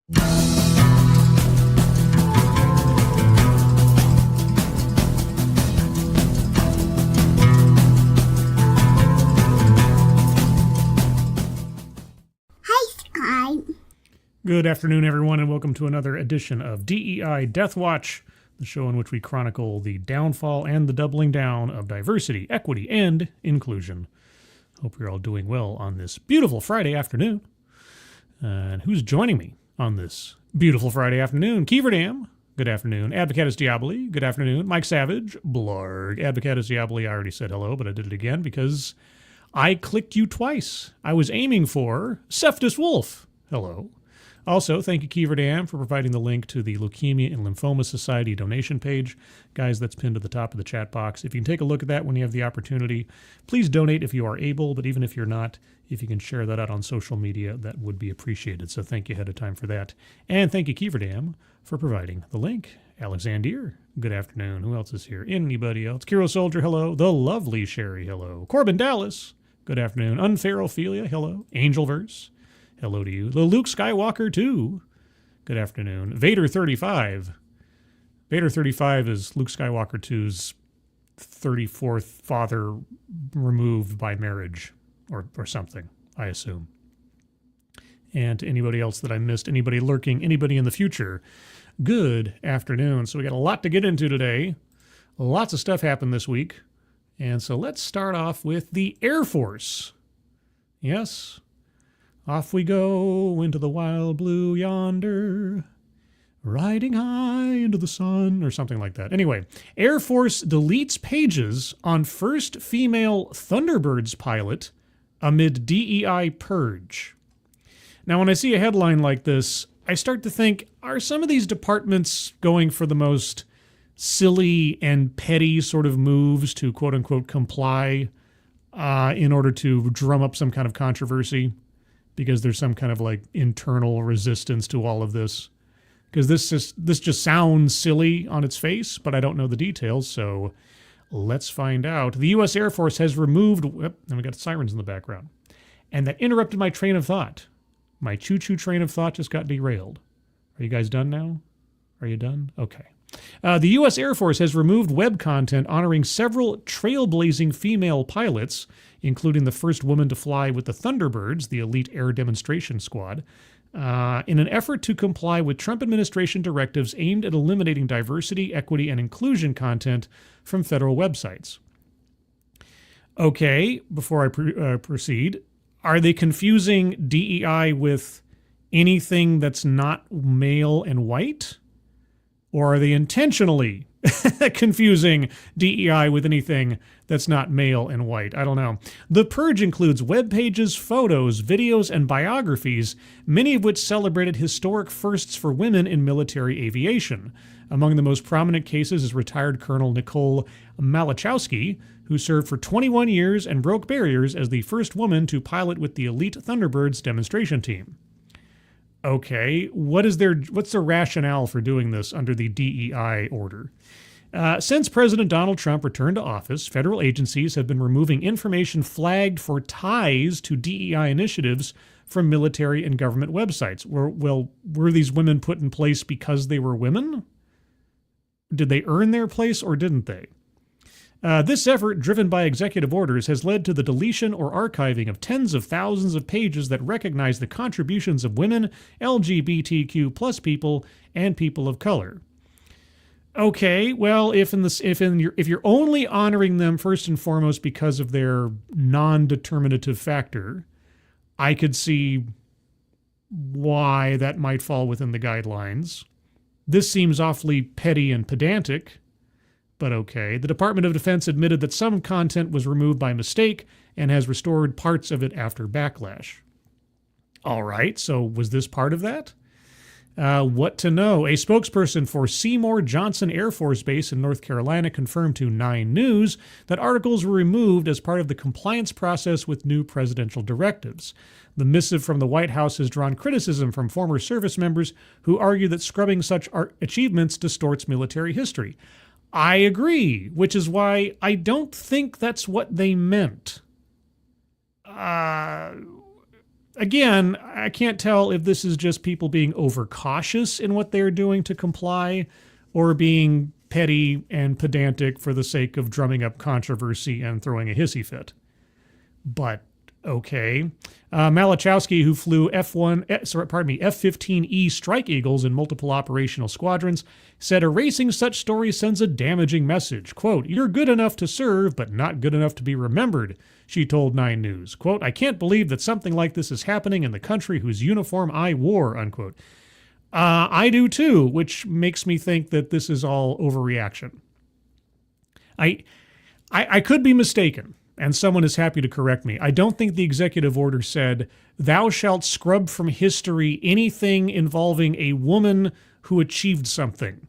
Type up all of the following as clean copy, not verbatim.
Good afternoon, everyone, and welcome to another edition of D.E.I. Deathwatch, the show in which we chronicle the downfall and the doubling down of diversity, equity, and inclusion. Hope you're all doing well on this beautiful Friday afternoon. And who's joining me on this beautiful Friday afternoon? Keeverdam, good afternoon. Advocatus Diaboli, good afternoon. Mike Savage, blarg. Advocatus Diaboli, I already said hello, but I did it again because I clicked you twice. I was aiming for Cephtus Wolf. Hello. Also, thank you, Keeverdam, for providing the link to the Leukemia and Lymphoma Society donation page. Guys, that's pinned to the top of the chat box. If you can take a look at that when you have the opportunity, please donate if you are able, but even if you're not, if you can share that out on social media, that would be appreciated. So thank you ahead of time for that. And thank you, Keeverdam, for providing the link. Alexander, good afternoon. Who else is here? Anybody else? Kiro Soldier, hello. The lovely Sherry, hello. Corbin Dallas, good afternoon. Unfair Ophelia, hello. Angelverse, hello to you. The Luke Skywalker, too. Good afternoon. Vader 35. Vader 35 is Luke Skywalker 2's 34th father removed by marriage or something, I assume. And to anybody else that I missed, anybody lurking, anybody in the future, good afternoon. So we got a lot to get into today. Lots of stuff happened this week. And so let's start off with the Air Force. Yes. Off we go into the wild blue yonder, riding high into the sun, or something like that. Anyway, Air Force deletes pages on first female Thunderbirds pilot amid DEI purge. Now, when I see a headline like this, I start to think, are some of these departments going for the most silly and petty sort of moves to quote-unquote comply in order to drum up some kind of controversy? Because there's some kind of like internal resistance to all of this. Because this just sounds silly on its face, but I don't know the details, so let's find out. The U.S. Air Force has removed... and we got sirens in the background. And that interrupted my train of thought. My choo-choo train of thought just got derailed. Are you guys done now? Are you done? Okay. The U.S. Air Force has removed web content honoring several trailblazing female pilots, including the first woman to fly with the Thunderbirds, the elite air demonstration squad, in an effort to comply with Trump administration directives aimed at eliminating diversity, equity, and inclusion content from federal websites. Okay, before I proceed, are they confusing DEI with anything that's not male and white? Or are they intentionally confusing DEI with anything that's not male and white? I don't know. The purge includes web pages, photos, videos, and biographies, many of which celebrated historic firsts for women in military aviation. Among the most prominent cases is retired Colonel Nicole Malachowski, who served for 21 years and broke barriers as the first woman to pilot with the elite Thunderbirds demonstration team. Okay, what's the rationale for doing this under the DEI order? Since President Donald Trump returned to office, federal agencies have been removing information flagged for ties to DEI initiatives from military and government websites. Were these women put in place because they were women? Did they earn their place or didn't they? This effort, driven by executive orders, has led to the deletion or archiving of tens of thousands of pages that recognize the contributions of women, LGBTQ plus people, and people of color. Okay, well, if you're only honoring them first and foremost because of their non-determinative factor, I could see why that might fall within the guidelines. This seems awfully petty and pedantic. But okay. The Department of Defense admitted that some content was removed by mistake and has restored parts of it after backlash. All right, so was this part of that? What to know? A spokesperson for Seymour Johnson Air Force Base in North Carolina confirmed to 9 News that articles were removed as part of the compliance process with new presidential directives. The missive from the White House has drawn criticism from former service members who argue that scrubbing such achievements distorts military history. I agree, which is why I don't think that's what they meant. again, I can't tell if this is just people being overcautious in what they're doing to comply or being petty and pedantic for the sake of drumming up controversy and throwing a hissy fit. But okay. Malachowski, who flew F-15E Strike Eagles in multiple operational squadrons, said erasing such stories sends a damaging message. Quote, "You're good enough to serve, but not good enough to be remembered," she told 9 News. Quote, "I can't believe that something like this is happening in the country whose uniform I wore," unquote. I do too, which makes me think that this is all overreaction. I could be mistaken, and someone is happy to correct me. I don't think the executive order said, "Thou shalt scrub from history anything involving a woman who achieved something."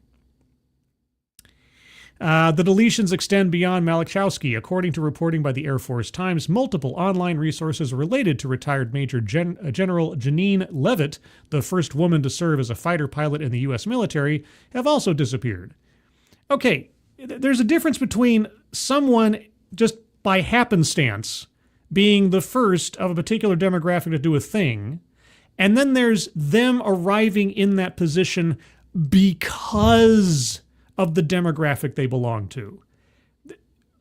The deletions extend beyond Malachowski. According to reporting by the Air Force Times, multiple online resources related to retired Major General Janine Leavitt, the first woman to serve as a fighter pilot in the U.S. military, have also disappeared. Okay, there's a difference between someone just by happenstance being the first of a particular demographic to do a thing, and then there's them arriving in that position because of the demographic they belong to.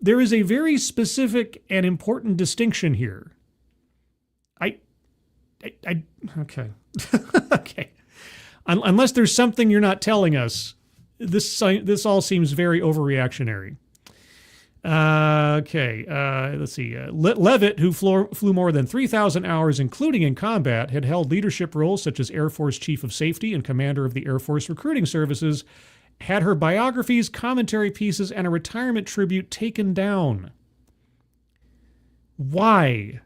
There is a very specific and important distinction here. Okay. Okay. Unless there's something you're not telling us, this all seems very overreactionary. Let's see. Leavitt, who flew more than 3,000 hours, including in combat, had held leadership roles such as Air Force Chief of Safety and Commander of the Air Force Recruiting Services, had her biographies, commentary pieces, and a retirement tribute taken down. Why?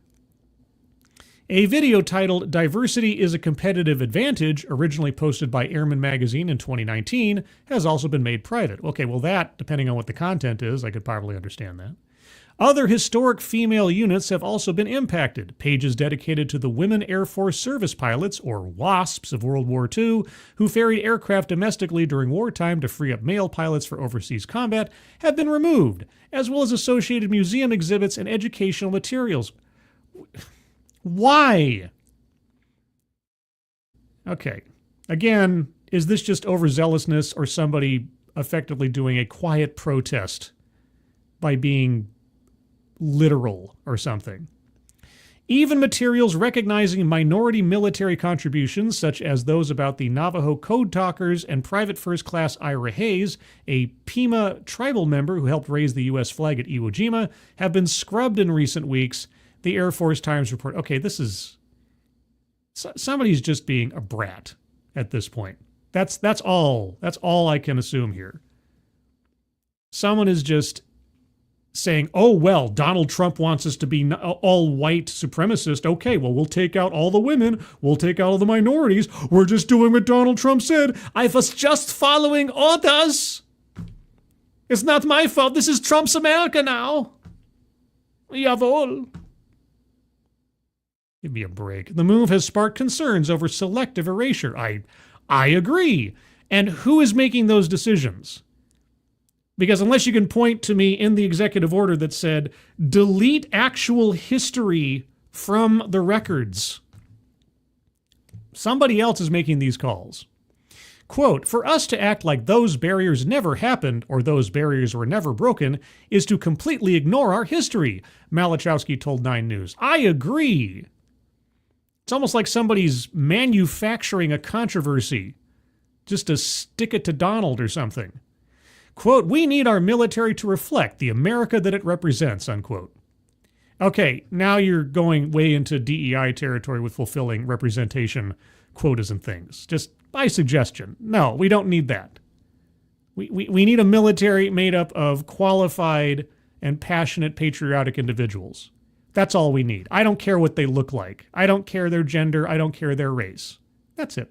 A video titled "Diversity is a Competitive Advantage," originally posted by Airman Magazine in 2019, has also been made private. Okay, well that, depending on what the content is, I could probably understand that. Other historic female units have also been impacted. Pages dedicated to the Women Air Force Service Pilots, or WASPs, of World War II, who ferried aircraft domestically during wartime to free up male pilots for overseas combat, have been removed, as well as associated museum exhibits and educational materials. Why? Okay. Again, is this just overzealousness or somebody effectively doing a quiet protest by being literal or something? Even materials recognizing minority military contributions, such as those about the Navajo Code Talkers and Private First Class Ira Hayes, a Pima tribal member who helped raise the U.S. flag at Iwo Jima, have been scrubbed in recent weeks, the Air Force Times report. Okay, this is... somebody's just being a brat at this point. That's all I can assume here. Someone is just saying, "Oh, well, Donald Trump wants us to be all white supremacist. Okay, well, we'll take out all the women. We'll take out all the minorities. We're just doing what Donald Trump said. I was just following orders. It's not my fault. This is Trump's America now. Jawohl." Give me a break. The move has sparked concerns over selective erasure. I agree. And who is making those decisions? Because unless you can point to me in the executive order that said, delete actual history from the records, somebody else is making these calls. Quote, "For us to act like those barriers never happened or those barriers were never broken is to completely ignore our history," Malachowski told 9 News. I agree. It's almost like somebody's manufacturing a controversy just to stick it to Donald or something. Quote, "We need our military to reflect the America that it represents," unquote. Okay, now you're going way into DEI territory with fulfilling representation quotas and things. Just by suggestion. No, we don't need that. We need a military made up of qualified and passionate patriotic individuals. That's all we need. I don't care what they look like. I don't care their gender. I don't care their race. That's it.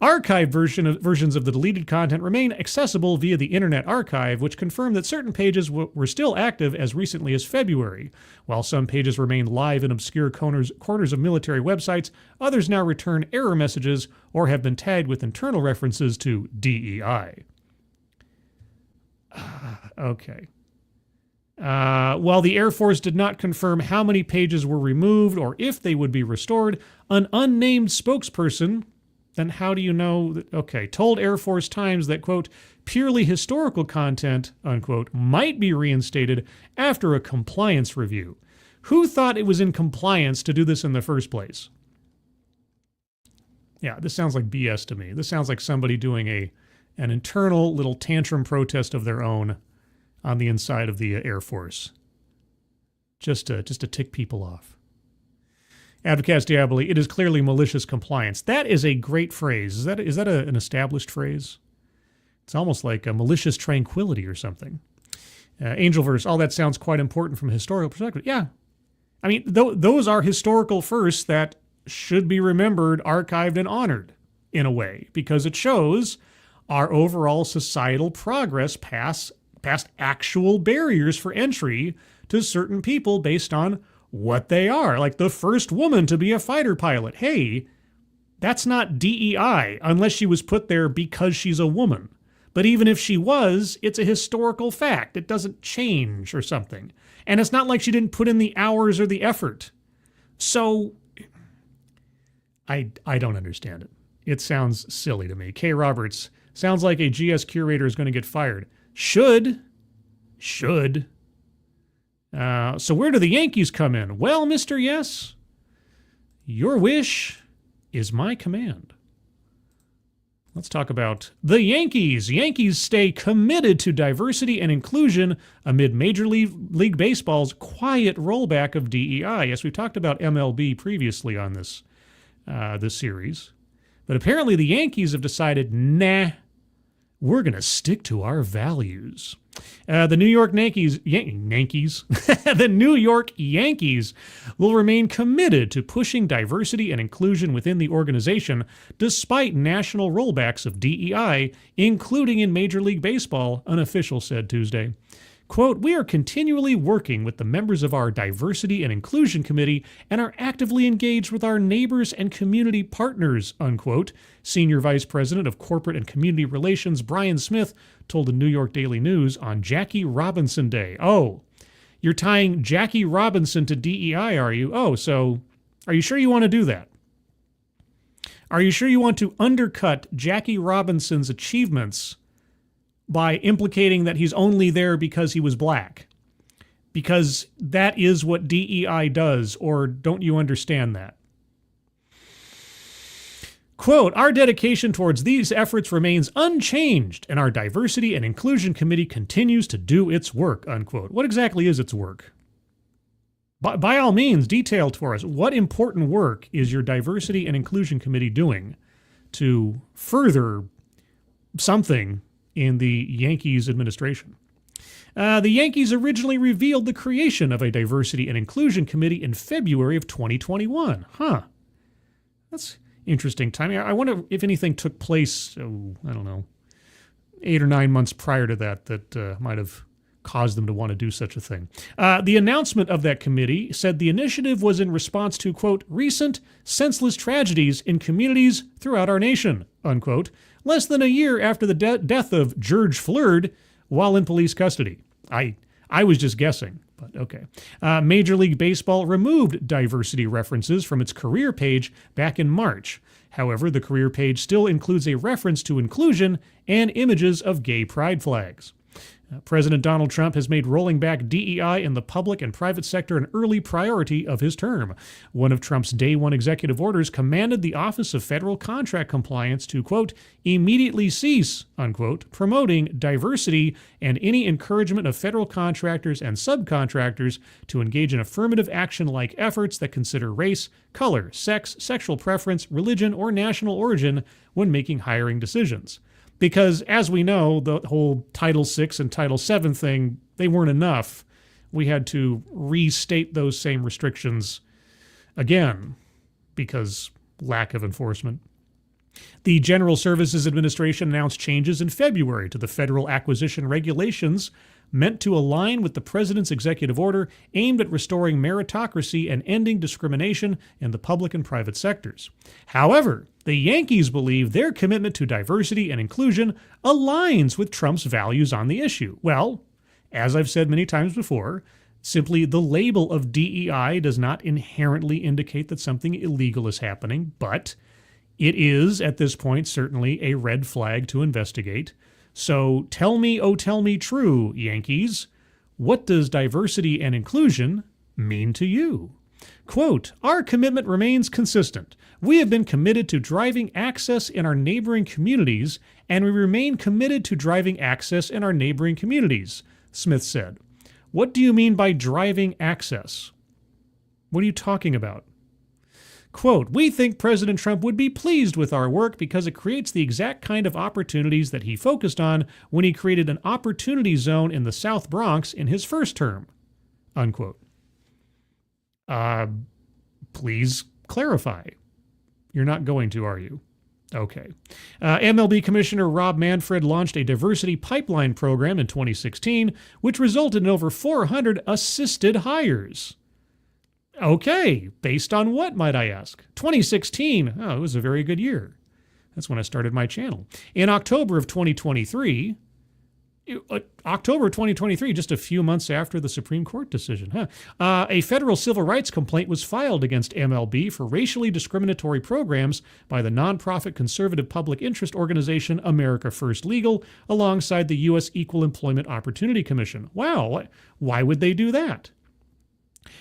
Archived versions of the deleted content remain accessible via the Internet Archive, which confirmed that certain pages were still active as recently as February. While some pages remain live in obscure corners of military websites, others now return error messages or have been tagged with internal references to DEI. Okay. While the Air Force did not confirm how many pages were removed or if they would be restored, an unnamed spokesperson, then how do you know that, told Air Force Times that, quote, purely historical content, unquote, might be reinstated after a compliance review. Who thought it was in compliance to do this in the first place? Yeah, this sounds like BS to me. This sounds like somebody doing an internal little tantrum protest of their own on the inside of the Air Force, just to tick people off. Advocates Diaboli, it is clearly malicious compliance. That is a great phrase. Is that an established phrase? It's almost like a malicious tranquility or something. Angelverse, all that sounds quite important from a historical perspective. Yeah. I mean, those are historical firsts that should be remembered, archived, and honored in a way, because it shows our overall societal progress past actual barriers for entry to certain people based on what they are. Like the first woman to be a fighter pilot. Hey, that's not DEI unless she was put there because she's a woman. But even if she was, it's a historical fact. It doesn't change or something. And it's not like she didn't put in the hours or the effort. So I don't understand it. It sounds silly to me. K. Roberts, sounds like a GS curator is going to get fired. Should. So where do the Yankees come in? Well, Mr. Yes, your wish is my command. Let's talk about the Yankees. Yankees stay committed to diversity and inclusion amid Major League Baseball's quiet rollback of DEI. Yes, we've talked about MLB previously on this series. But apparently the Yankees have decided, nah, we're going to stick to our values. The New York Yankees, the New York Yankees will remain committed to pushing diversity and inclusion within the organization despite national rollbacks of DEI, including in Major League Baseball, an official said Tuesday. Quote, we are continually working with the members of our Diversity and Inclusion Committee and are actively engaged with our neighbors and community partners, unquote. Senior Vice President of Corporate and Community Relations Brian Smith told the New York Daily News on Jackie Robinson Day. Oh, you're tying Jackie Robinson to DEI, are you? Oh, so are you sure you want to do that? Are you sure you want to undercut Jackie Robinson's achievements by implicating that he's only there because he was black? Because that is what DEI does, or don't you understand that? Quote, our dedication towards these efforts remains unchanged, and our Diversity and Inclusion Committee continues to do its work, unquote. What exactly is its work? By all means, detail for us. What important work is your Diversity and Inclusion Committee doing to further something in the Yankees administration? The Yankees originally revealed the creation of a Diversity and Inclusion Committee in February of 2021. Huh. That's interesting timing. I wonder if anything took place, I don't know, 8 or 9 months prior to that might have caused them to want to do such a thing. The announcement of that committee said the initiative was in response to, quote, recent senseless tragedies in communities throughout our nation, unquote, less than a year after the death of George Floyd while in police custody. I was just guessing, but okay. Major League Baseball removed diversity references from its career page back in March. However, the career page still includes a reference to inclusion and images of gay pride flags. President Donald Trump has made rolling back DEI in the public and private sector an early priority of his term. One of Trump's day one executive orders commanded the Office of Federal Contract Compliance to, quote, immediately cease, unquote, promoting diversity and any encouragement of federal contractors and subcontractors to engage in affirmative action-like efforts that consider race, color, sex, sexual preference, religion, or national origin when making hiring decisions. Because, as we know, the whole Title VI and Title VII thing, they weren't enough. We had to restate those same restrictions again because lack of enforcement. The General Services Administration announced changes in February to the federal acquisition regulations meant to align with the president's executive order aimed at restoring meritocracy and ending discrimination in the public and private sectors. However, the Yankees believe their commitment to diversity and inclusion aligns with Trump's values on the issue. Well, As I've said many times before, simply the label of DEI does not inherently indicate that something illegal is happening, but it is, at this point, certainly a red flag to investigate. So tell me, oh tell me true, Yankees, what does diversity and inclusion mean to you? Quote, our commitment remains consistent. We have been committed to driving access in our neighboring communities, and we remain committed to driving access in our neighboring communities, Smith said. What do you mean by driving access? What are you talking about? Quote, we think President Trump would be pleased with our work because it creates the exact kind of opportunities that he focused on when he created an opportunity zone in the South Bronx in his first term. Unquote. Please clarify. You're not going to, are you? Okay. MLB Commissioner Rob Manfred launched a diversity pipeline program in 2016, which resulted in over 400 assisted hires. Okay, based on what, might I ask? 2016, oh, it was a very good year. That's when I started my channel. In October of 2023, just a few months after the Supreme Court decision, a federal civil rights complaint was filed against MLB for racially discriminatory programs by the nonprofit conservative public interest organization America First Legal alongside the U.S. Equal Employment Opportunity Commission. Wow, why would they do that?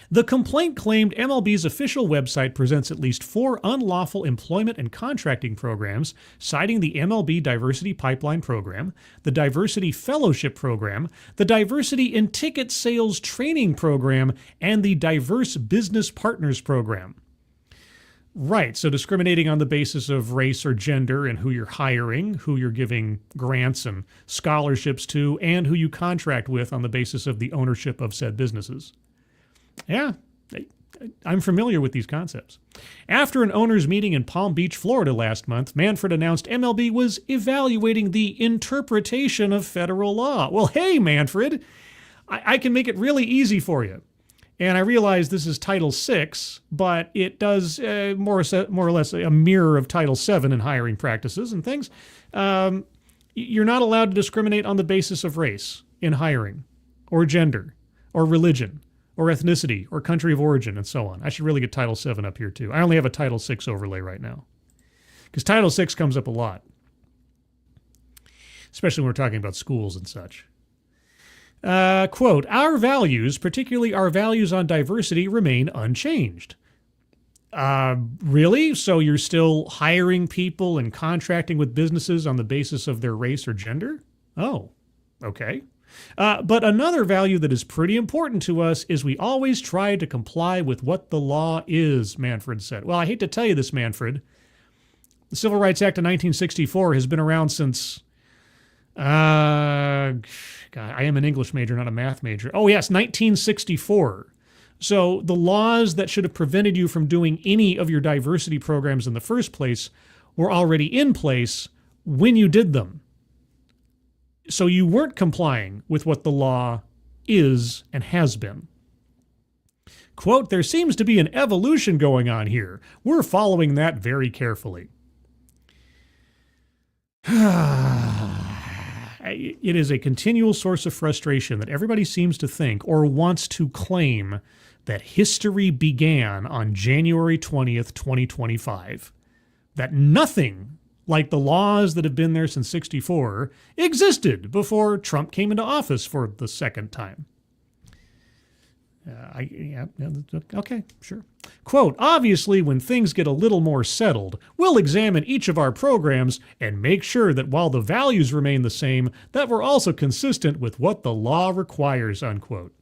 The complaint claimed MLB's official website presents at least 4 unlawful employment and contracting programs, citing the MLB Diversity Pipeline Program, the Diversity Fellowship Program, the Diversity in Ticket Sales Training Program, and the Diverse Business Partners Program. Right, so discriminating on the basis of race or gender and who you're hiring, who you're giving grants and scholarships to, and who you contract with on the basis of the ownership of said businesses. Yeah, I'm familiar with these concepts. After an owners' meeting in Palm Beach, Florida last month, Manfred announced MLB was evaluating the interpretation of federal law. Well, hey, Manfred, I can make it really easy for you. And I realize this is Title VI, but it does more or less a mirror of Title VII in hiring practices and things. You're not allowed to discriminate on the basis of race in hiring, or gender, or religion, or ethnicity, or country of origin, and so on. I should really get Title VII up here, too. I only have a Title VI overlay right now. Because Title VI comes up a lot. Especially when we're talking about schools and such. Quote, our values, particularly our values on diversity, remain unchanged. Really? So you're still hiring people and contracting with businesses on the basis of their race or gender? Oh, okay. But another value that is pretty important to us is we always try to comply with what the law is, Manfred said. Well, I hate to tell you this, Manfred. The Civil Rights Act of 1964 has been around since, God, I am an English major, not a math major. Oh, yes, 1964. So the laws that should have prevented you from doing any of your diversity programs in the first place were already in place when you did them. So you weren't complying with what the law is and has been. Quote, there seems to be an evolution going on here. We're following that very carefully. It is a continual source of frustration that everybody seems to think or wants to claim that history began on January 20th, 2025. That nothing like the laws that have been there since 64 existed before Trump came into office for the second time. Okay, sure. Quote, obviously, when things get a little more settled, we'll examine each of our programs and make sure that while the values remain the same, that we're also consistent with what the law requires, unquote.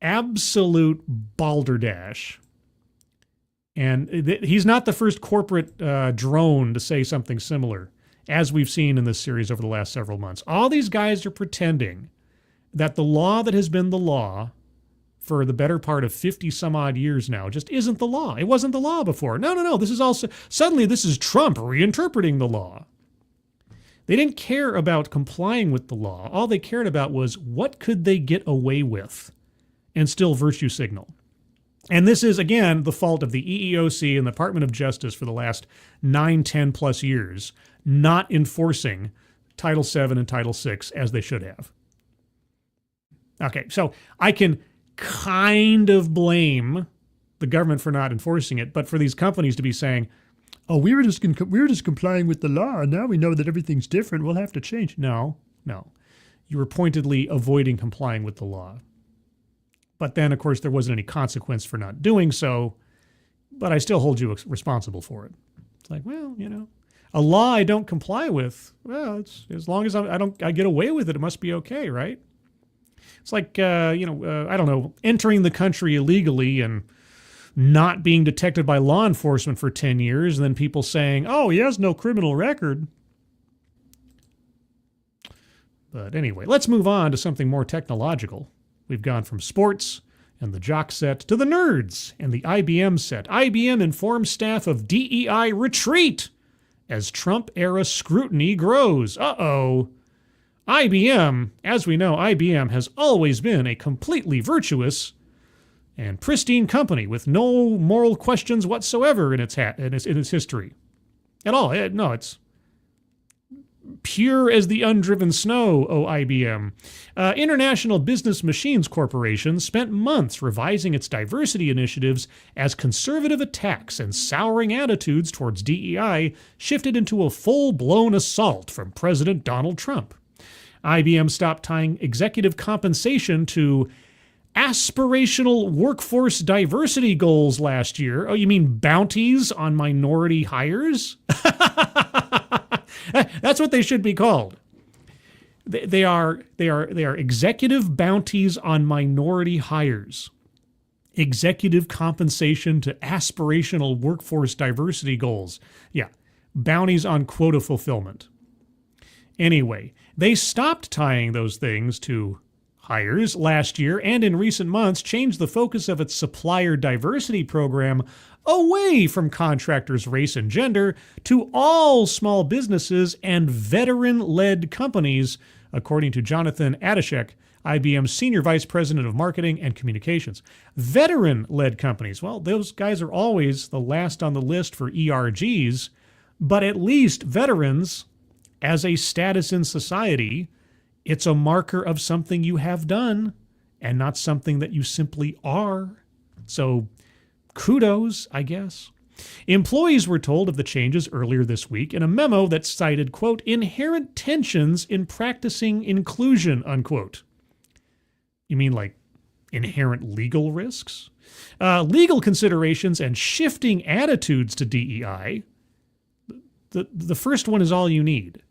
Absolute balderdash. And he's not the first corporate drone to say something similar, as we've seen in this series over the last several months. All these guys are pretending that the law that has been the law for the better part of 50 some odd years now just isn't the law. It wasn't the law before. No. This is also, suddenly this is Trump reinterpreting the law. They didn't care about complying with the law. All they cared about was what could they get away with and still virtue signal. And this is, again, the fault of the EEOC and the Department of Justice for the last 9, 10 plus years, not enforcing Title VII and Title VI as they should have. Okay, so I can kind of blame the government for not enforcing it, but for these companies to be saying, "Oh, we were just complying with the law, and now we know that everything's different. We'll have to change." No. You were pointedly avoiding complying with the law. But then, of course, there wasn't any consequence for not doing so, but I still hold you responsible for it. It's like, well, a law I don't comply with, well, it's as long as I get away with it, it must be okay, right? It's like, I don't know, entering the country illegally and not being detected by law enforcement for 10 years, and then people saying, "Oh, he has no criminal record." But anyway, let's move on to something more technological. We've gone from sports and the jock set to the nerds and the IBM set. IBM informs staff of DEI retreat as Trump-era scrutiny grows. Uh-oh. IBM, as we know, IBM has always been a completely virtuous and pristine company with no moral questions whatsoever in its history. At all. It's pure as the undriven snow, oh IBM. International Business Machines Corporation spent months revising its diversity initiatives as conservative attacks and souring attitudes towards DEI shifted into a full-blown assault from President Donald Trump. IBM stopped tying executive compensation to aspirational workforce diversity goals last year. Oh, you mean bounties on minority hires? That's what they should be called. They are executive bounties on minority hires. Executive compensation to aspirational workforce diversity goals. Yeah, bounties on quota fulfillment. Anyway, they stopped tying those things to hires last year and in recent months changed the focus of its supplier diversity program away from contractors' race and gender to all small businesses and veteran-led companies, according to Jonathan Adashek, IBM's Senior Vice President of Marketing and Communications. Veteran-led companies, well, those guys are always the last on the list for ERGs, but at least veterans, as a status in society, it's a marker of something you have done and not something that you simply are. So kudos, I guess. Employees were told of the changes earlier this week in a memo that cited, quote, inherent tensions in practicing inclusion, unquote. You mean like inherent legal risks? Legal considerations and shifting attitudes to DEI. The first one is all you need.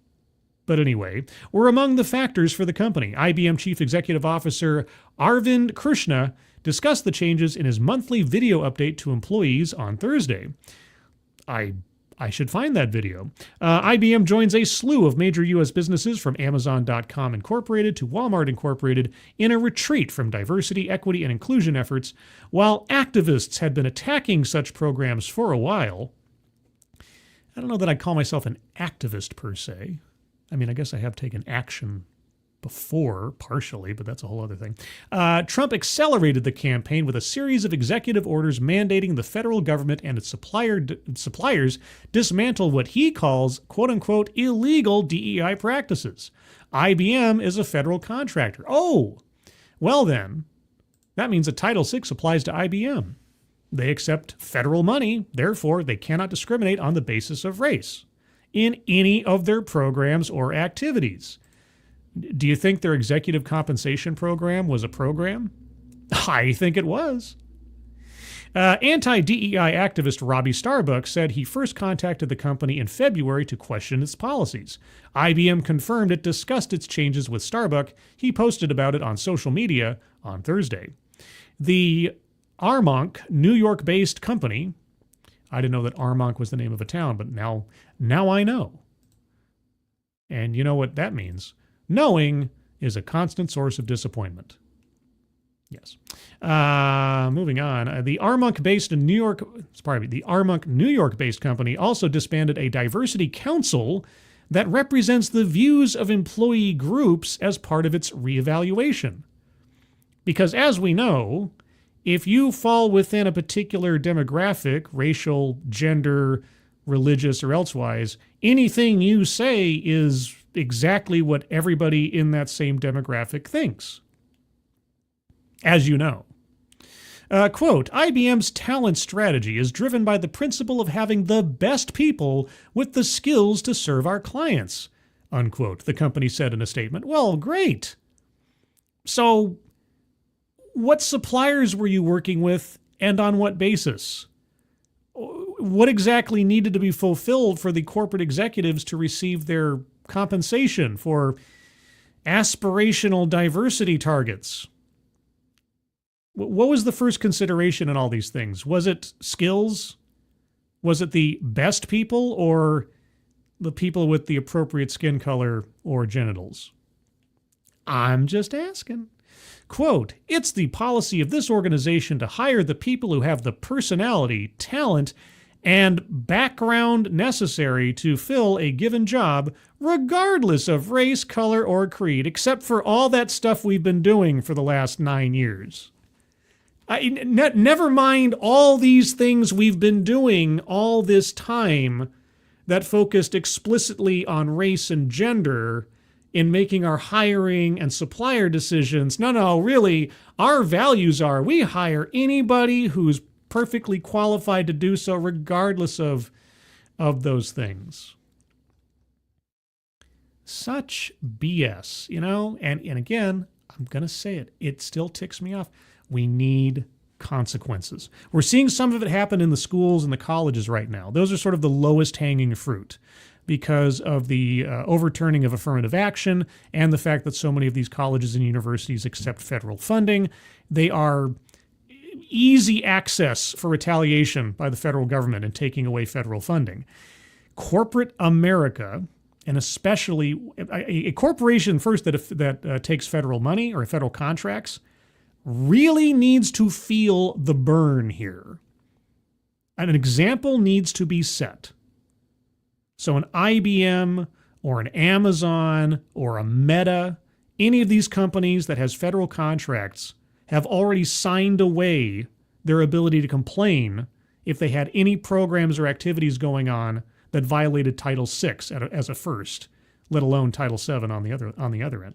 But anyway, were among the factors for the company. IBM Chief Executive Officer Arvind Krishna discussed the changes in his monthly video update to employees on Thursday. I should find that video. IBM joins a slew of major U.S. businesses from Amazon.com Incorporated to Walmart Incorporated in a retreat from diversity, equity, and inclusion efforts, while activists had been attacking such programs for a while. I don't know that I'd call myself an activist per se. I mean, I guess I have taken action before, partially, but that's a whole other thing. Trump accelerated the campaign with a series of executive orders mandating the federal government and its suppliers dismantle what he calls, quote-unquote, illegal DEI practices. IBM is a federal contractor. Oh, well then, that means that Title VI applies to IBM. They accept federal money, therefore they cannot discriminate on the basis of race in any of their programs or activities. Do you think their executive compensation program was a program? I think it was. Anti-DEI activist Robbie Starbuck said he first contacted the company in February to question its policies. IBM confirmed it discussed its changes with Starbuck. He posted about it on social media on Thursday. The Armonk, New York-based company, I didn't know that Armonk was the name of a town, but now I know. And you know what that means. Knowing is a constant source of disappointment. Yes. Moving on. The Armonk New York-based company also disbanded a diversity council that represents the views of employee groups as part of its reevaluation. Because as we know, if you fall within a particular demographic, racial, gender, religious, or elsewise, anything you say is exactly what everybody in that same demographic thinks. as you know. Quote, IBM's talent strategy is driven by the principle of having the best people with the skills to serve our clients, unquote, the company said in a statement. Well, great. So what suppliers were you working with and on what basis? What exactly needed to be fulfilled for the corporate executives to receive their compensation for aspirational diversity targets? What was the first consideration in all these things? Was it skills? Was it the best people or the people with the appropriate skin color or genitals? I'm just asking. Quote, it's the policy of this organization to hire the people who have the personality, talent, and background necessary to fill a given job, regardless of race, color, or creed, except for all that stuff we've been doing for the last 9 years. Never mind all these things we've been doing all this time that focused explicitly on race and gender in making our hiring and supplier decisions. No, really, our values are we hire anybody who's perfectly qualified to do so regardless of those things. Such BS, you know? And again, I'm going to say it. It still ticks me off. We need consequences. We're seeing some of it happen in the schools and the colleges right now. Those are sort of the lowest hanging fruit because of the overturning of affirmative action and the fact that so many of these colleges and universities accept federal funding. They are easy access for retaliation by the federal government and taking away federal funding. Corporate America, and especially a corporation first that takes federal money or federal contracts, really needs to feel the burn here. And an example needs to be set. So an IBM or an Amazon or a Meta, any of these companies that has federal contracts have already signed away their ability to complain if they had any programs or activities going on that violated Title VI as a first, let alone Title VII on the other end.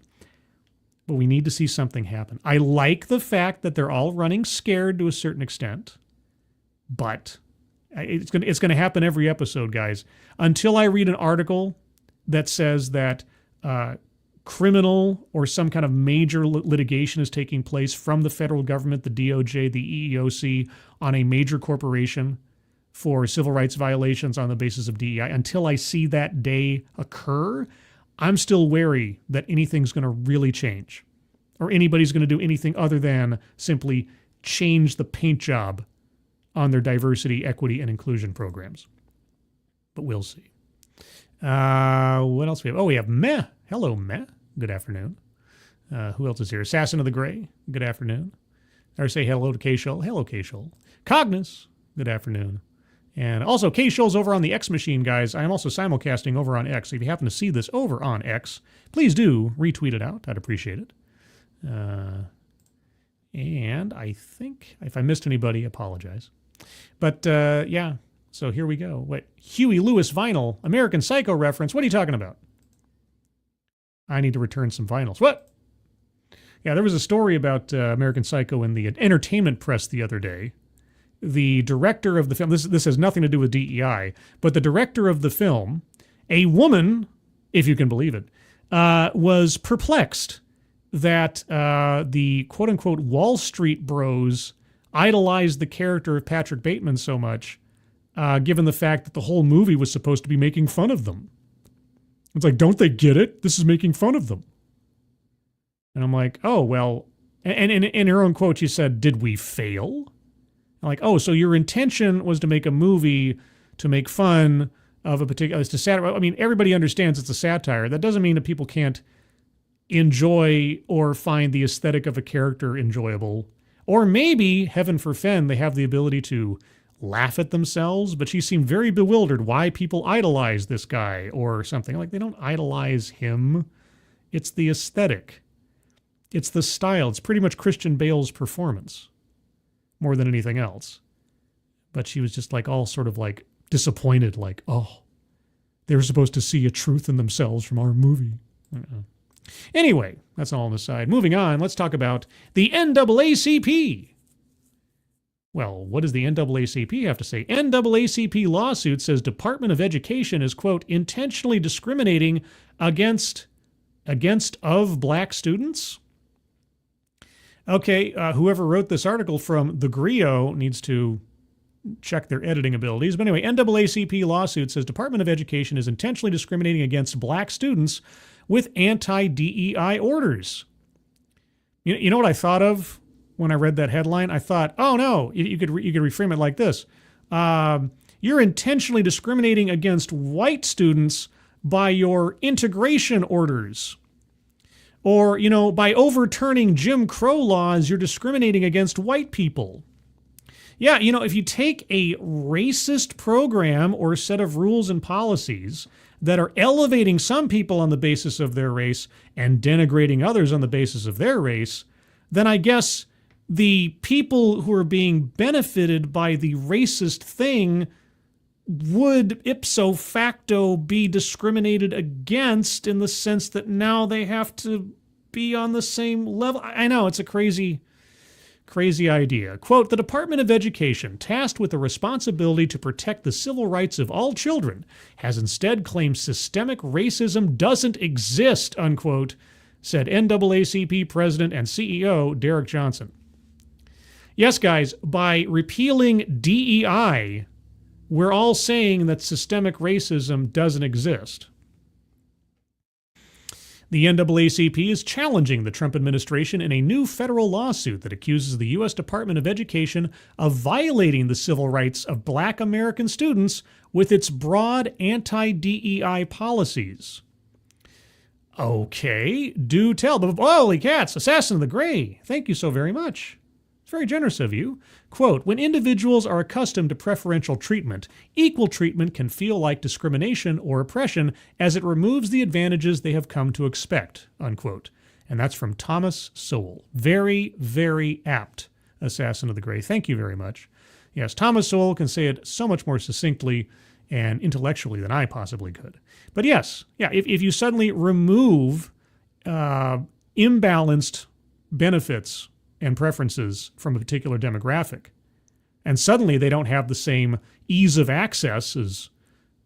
But we need to see something happen. I like the fact that they're all running scared to a certain extent, but it's going to happen every episode, guys. Until I read an article that says that criminal or some kind of major litigation is taking place from the federal government, the DOJ, the EEOC, on a major corporation for civil rights violations on the basis of DEI, until I see that day occur, I'm still wary that anything's going to really change or anybody's going to do anything other than simply change the paint job on their diversity, equity, and inclusion programs. But we'll see. What else we have? Oh, we have Meh. Hello, Meh. Good afternoon. Who else is here? Assassin of the Gray. Good afternoon. Or say hello to K-Shoal. Hello, K-Shoal. Cognis. Good afternoon. And also, K-Shoal's over on the X machine, guys. I am also simulcasting over on X. If you happen to see this over on X, please do retweet it out. I'd appreciate it. And I think, if I missed anybody, apologize. But, yeah, so here we go. What? Huey Lewis vinyl, American Psycho reference. What are you talking about? I need to return some vinyls. What? Yeah, there was a story about American Psycho in the entertainment press the other day. The director of the film, this has nothing to do with DEI, but the director of the film, a woman, if you can believe it, was perplexed that the quote-unquote Wall Street bros idolized the character of Patrick Bateman so much, given the fact that the whole movie was supposed to be making fun of them. It's like, don't they get it? This is making fun of them. And I'm like, oh, well, and in her own quote, she said, did we fail? I'm like, oh, so your intention was to make a movie to make fun of a particular, it's to satire. I mean, everybody understands it's a satire. That doesn't mean that people can't enjoy or find the aesthetic of a character enjoyable. Or maybe, heaven forfend, they have the ability to laugh at themselves, but she seemed very bewildered why people idolize this guy or something. Like, they don't idolize him. It's the aesthetic. It's the style. It's pretty much Christian Bale's performance more than anything else. But she was just like all sort of like disappointed, like, oh, they were supposed to see a truth in themselves from our movie. Anyway, that's all on the side. Moving on, let's talk about the NAACP. Well, what does the NAACP have to say? NAACP lawsuit says Department of Education is, quote, intentionally discriminating against of black students? Okay, whoever wrote this article from the Grio needs to check their editing abilities. But anyway, NAACP lawsuit says Department of Education is intentionally discriminating against black students with anti-DEI orders. You know what I thought of when I read that headline? I thought, oh no, you could reframe it like this. You're intentionally discriminating against white students by your integration orders. Or, by overturning Jim Crow laws, you're discriminating against white people. Yeah, if you take a racist program or set of rules and policies that are elevating some people on the basis of their race and denigrating others on the basis of their race, then I guess the people who are being benefited by the racist thing would ipso facto be discriminated against in the sense that now they have to be on the same level. I know, it's a crazy idea. Quote, the Department of Education, tasked with the responsibility to protect the civil rights of all children, has instead claimed systemic racism doesn't exist, unquote, said NAACP President and CEO Derek Johnson. Yes, guys, by repealing DEI, we're all saying that systemic racism doesn't exist. The NAACP is challenging the Trump administration in a new federal lawsuit that accuses the U.S. Department of Education of violating the civil rights of black American students with its broad anti-DEI policies. Okay, do tell. But holy cats, Assassin of the Gray, thank you so very much. It's very generous of you. Quote, when individuals are accustomed to preferential treatment, equal treatment can feel like discrimination or oppression as it removes the advantages they have come to expect, unquote. And that's from Thomas Sowell. Very, very apt, Assassin of the Gray. Thank you very much. Yes, Thomas Sowell can say it so much more succinctly and intellectually than I possibly could. But yes, if you suddenly remove imbalanced benefits and preferences from a particular demographic, and suddenly they don't have the same ease of access as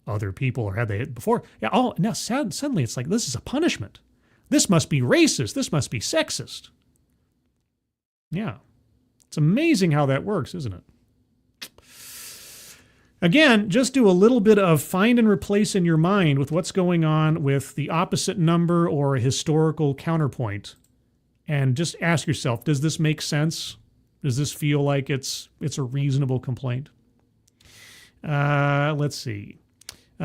other people or had they before. Yeah, oh, now suddenly it's like this is a punishment. This must be racist. This must be sexist. Yeah, it's amazing how that works, isn't it? Again, just do a little bit of find and replace in your mind with what's going on with the opposite number or a historical counterpoint. And just ask yourself, does this make sense? Does this feel like it's a reasonable complaint? Let's see.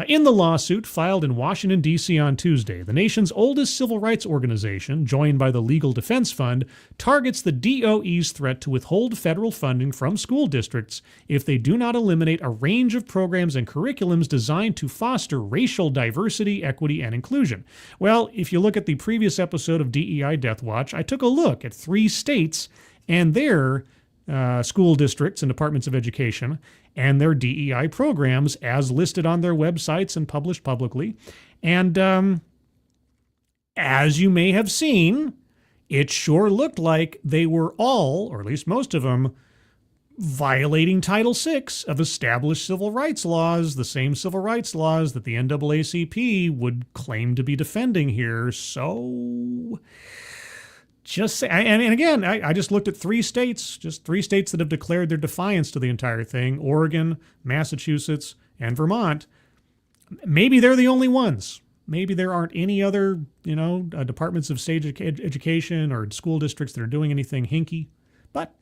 In the lawsuit filed in Washington, D.C. on Tuesday, the nation's oldest civil rights organization, joined by the Legal Defense Fund, targets the DOE's threat to withhold federal funding from school districts if they do not eliminate a range of programs and curriculums designed to foster racial diversity, equity, and inclusion. Well, if you look at the previous episode of DEI Deathwatch, I took a look at 3 states and their school districts and departments of education and their DEI programs as listed on their websites and published publicly. And as you may have seen, it sure looked like they were all, or at least most of them, violating Title VI of established civil rights laws, the same civil rights laws that the NAACP would claim to be defending here. So just say, and again, I just looked at 3 states, just 3 states that have declared their defiance to the entire thing: Oregon, Massachusetts, and Vermont. Maybe they're the only ones. Maybe there aren't any other, departments of state education or school districts that are doing anything hinky. But,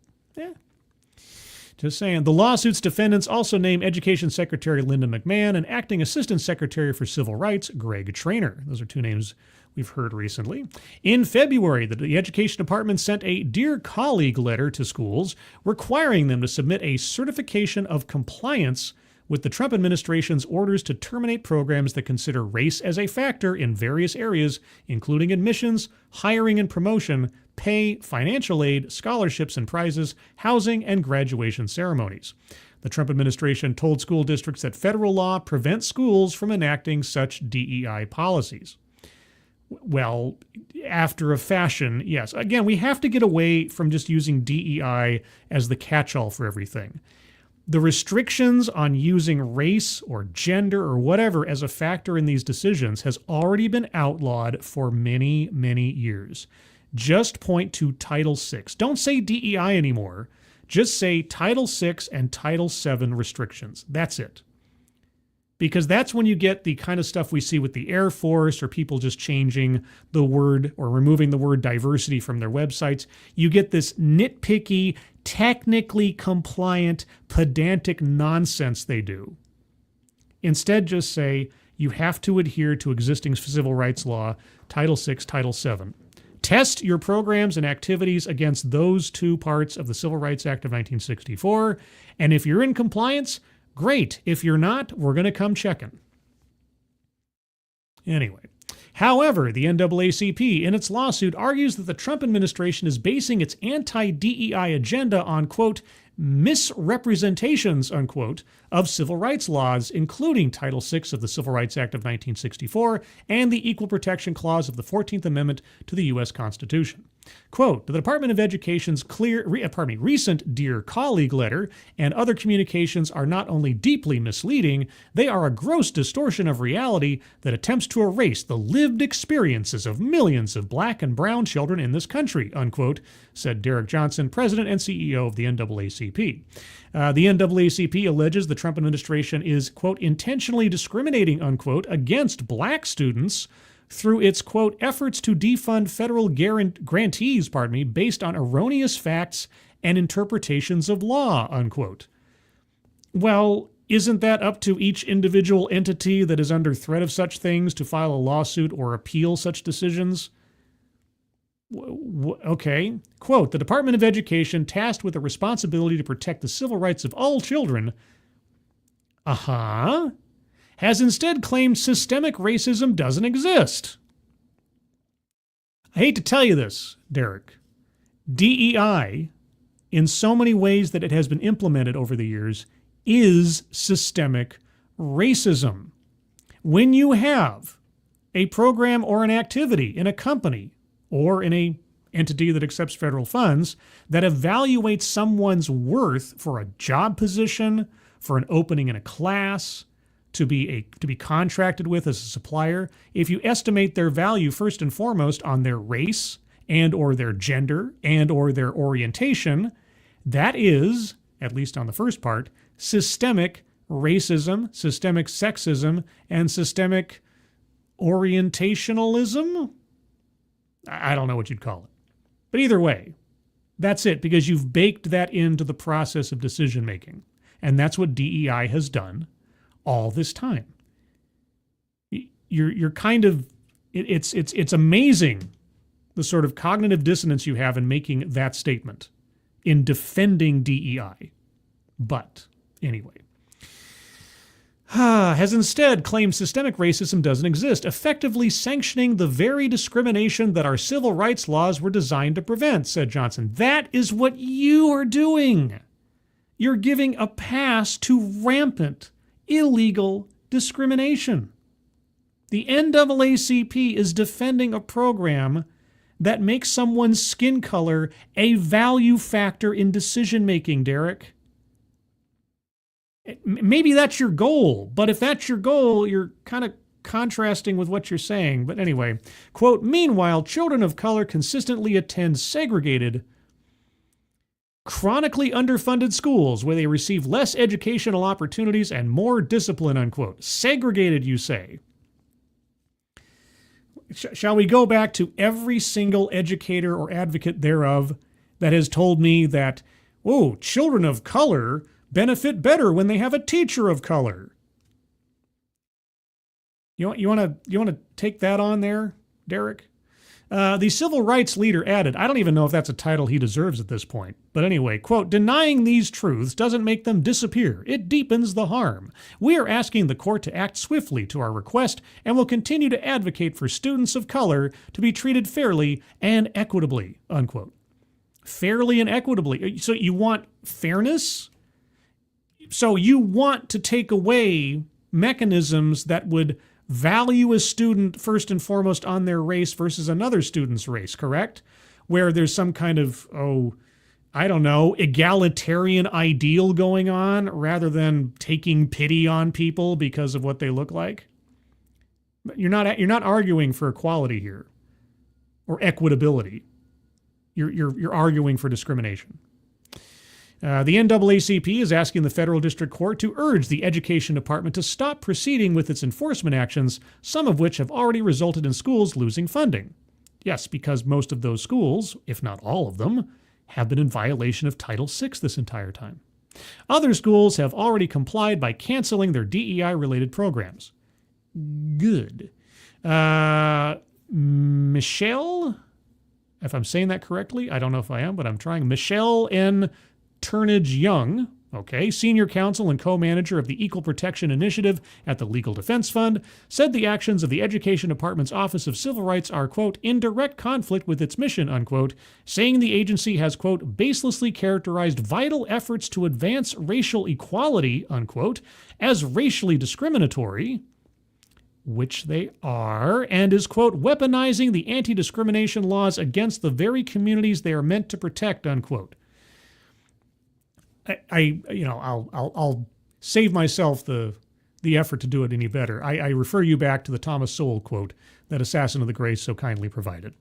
just saying. The lawsuit's defendants also name Education Secretary Linda McMahon and Acting Assistant Secretary for Civil Rights Greg Traynor. Those are 2 names we've heard recently. In February, the Education Department sent a Dear Colleague letter to schools requiring them to submit a certification of compliance with the Trump administration's orders to terminate programs that consider race as a factor in various areas, including admissions, hiring and promotion, pay, financial aid, scholarships and prizes, housing, and graduation ceremonies. The Trump administration told school districts that federal law prevents schools from enacting such DEI policies. Well, after a fashion, yes. Again, we have to get away from just using DEI as the catch-all for everything. The restrictions on using race or gender or whatever as a factor in these decisions has already been outlawed for many, many years. Just point to Title VI. Don't say DEI anymore. Just say Title VI and Title VII restrictions. That's it. Because that's when you get the kind of stuff we see with the Air Force or people just changing the word or removing the word diversity from their websites. You get this nitpicky, technically compliant, pedantic nonsense they do. Instead, just say you have to adhere to existing civil rights law, Title VI, Title VII. Test your programs and activities against those two parts of the Civil Rights Act of 1964, and if you're in compliance, great. If you're not, we're going to come checking. Anyway, however, the NAACP in its lawsuit argues that the Trump administration is basing its anti-DEI agenda on, quote, misrepresentations, unquote, of civil rights laws, including Title VI of the Civil Rights Act of 1964 and the Equal Protection Clause of the 14th Amendment to the U.S. Constitution. Quote, the Department of Education's recent Dear Colleague letter and other communications are not only deeply misleading, they are a gross distortion of reality that attempts to erase the lived experiences of millions of black and brown children in this country, unquote, said Derek Johnson, president and CEO of the NAACP. The NAACP alleges the Trump administration is, quote, intentionally discriminating, unquote, against black students through its, quote, efforts to defund federal grantees, based on erroneous facts and interpretations of law, unquote. Well, isn't that up to each individual entity that is under threat of such things to file a lawsuit or appeal such decisions? Okay. Quote, the Department of Education, tasked with the responsibility to protect the civil rights of all children, has instead claimed systemic racism doesn't exist. I hate to tell you this, Derek. DEI, in so many ways that it has been implemented over the years, is systemic racism. When you have a program or an activity in a company or in an entity that accepts federal funds that evaluates someone's worth for a job position, for an opening in a class, to be contracted with as a supplier, if you estimate their value first and foremost on their race and or their gender and or their orientation, that is, at least on the first part, systemic racism, systemic sexism, and systemic orientationalism? I don't know what you'd call it. But either way, that's it, because you've baked that into the process of decision making. And that's what DEI has done all this time. You're kind of, it's amazing the sort of cognitive dissonance you have in making that statement, in defending DEI. But anyway, has instead claimed systemic racism doesn't exist, effectively sanctioning the very discrimination that our civil rights laws were designed to prevent, said Johnson. That is what you are doing. You're giving a pass to rampant, illegal discrimination. The NAACP is defending a program that makes someone's skin color a value factor in decision-making, Derek. Maybe that's your goal, but if that's your goal, you're kind of contrasting with what you're saying. But anyway, quote, meanwhile, children of color consistently attend segregated, chronically underfunded schools where they receive less educational opportunities and more discipline, unquote. Segregated, you say. Shall we go back to every single educator or advocate thereof that has told me that, oh, children of color benefit better when they have a teacher of color? You want to take that on there, Derek? The civil rights leader added, I don't even know if that's a title he deserves at this point. But anyway, quote, denying these truths doesn't make them disappear. It deepens the harm. We are asking the court to act swiftly to our request and will continue to advocate for students of color to be treated fairly and equitably, unquote. Fairly and equitably. So you want fairness? So you want to take away mechanisms that would value a student first and foremost on their race versus another student's race, correct? Where there's some kind of, I don't know, egalitarian ideal going on rather than taking pity on people because of what they look like. You're not arguing for equality here or equitability. You're arguing for discrimination. The NAACP is asking the federal district court to urge the education department to stop proceeding with its enforcement actions, some of which have already resulted in schools losing funding. Yes, because most of those schools, if not all of them, have been in violation of Title VI this entire time. Other schools have already complied by canceling their DEI-related programs. Good. Michelle, if I'm saying that correctly, I don't know if I am, but I'm trying. Michelle N. Turnage Young, okay, senior counsel and co-manager of the Equal Protection Initiative at the Legal Defense Fund, said the actions of the Education Department's Office of Civil Rights are, quote, in direct conflict with its mission, unquote, saying the agency has, quote, baselessly characterized vital efforts to advance racial equality, unquote, as racially discriminatory, which they are, and is, quote, weaponizing the anti-discrimination laws against the very communities they are meant to protect, unquote. I'll save myself the effort to do it any better. I refer you back to the Thomas Sowell quote that Assassin of the Grace so kindly provided.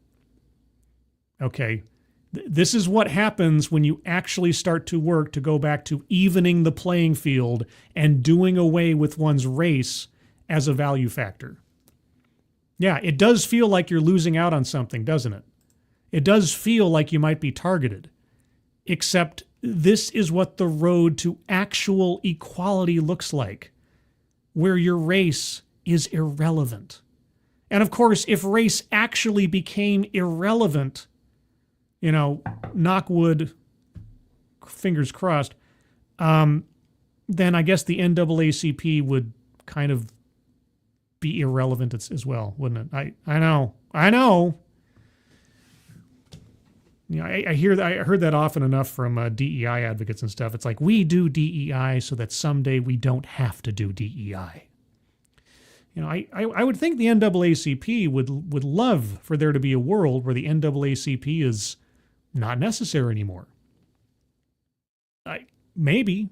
Okay, this is what happens when you actually start to work to go back to evening the playing field and doing away with one's race as a value factor. Yeah, it does feel like you're losing out on something, doesn't it? It does feel like you might be targeted, except this is what the road to actual equality looks like, where your race is irrelevant. And of course, if race actually became irrelevant, knock wood, fingers crossed, then I guess the NAACP would kind of be irrelevant as well, wouldn't it? I know. I heard that often enough from DEI advocates and stuff. It's like, we do DEI so that someday we don't have to do DEI. I would think the NAACP would love for there to be a world where the NAACP is not necessary anymore. Maybe.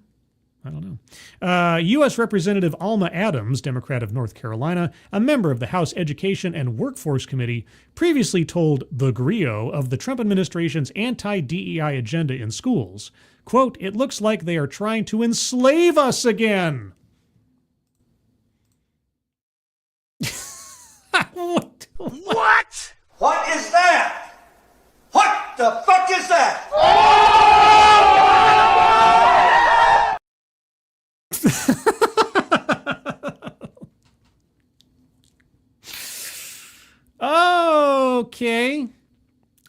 I don't know. U.S. Representative Alma Adams, Democrat of North Carolina, a member of the House Education and Workforce Committee, previously told the Griot of the Trump administration's anti-DEI agenda in schools, quote, it looks like they are trying to enslave us again. What? What is that? What the fuck is that? Okay.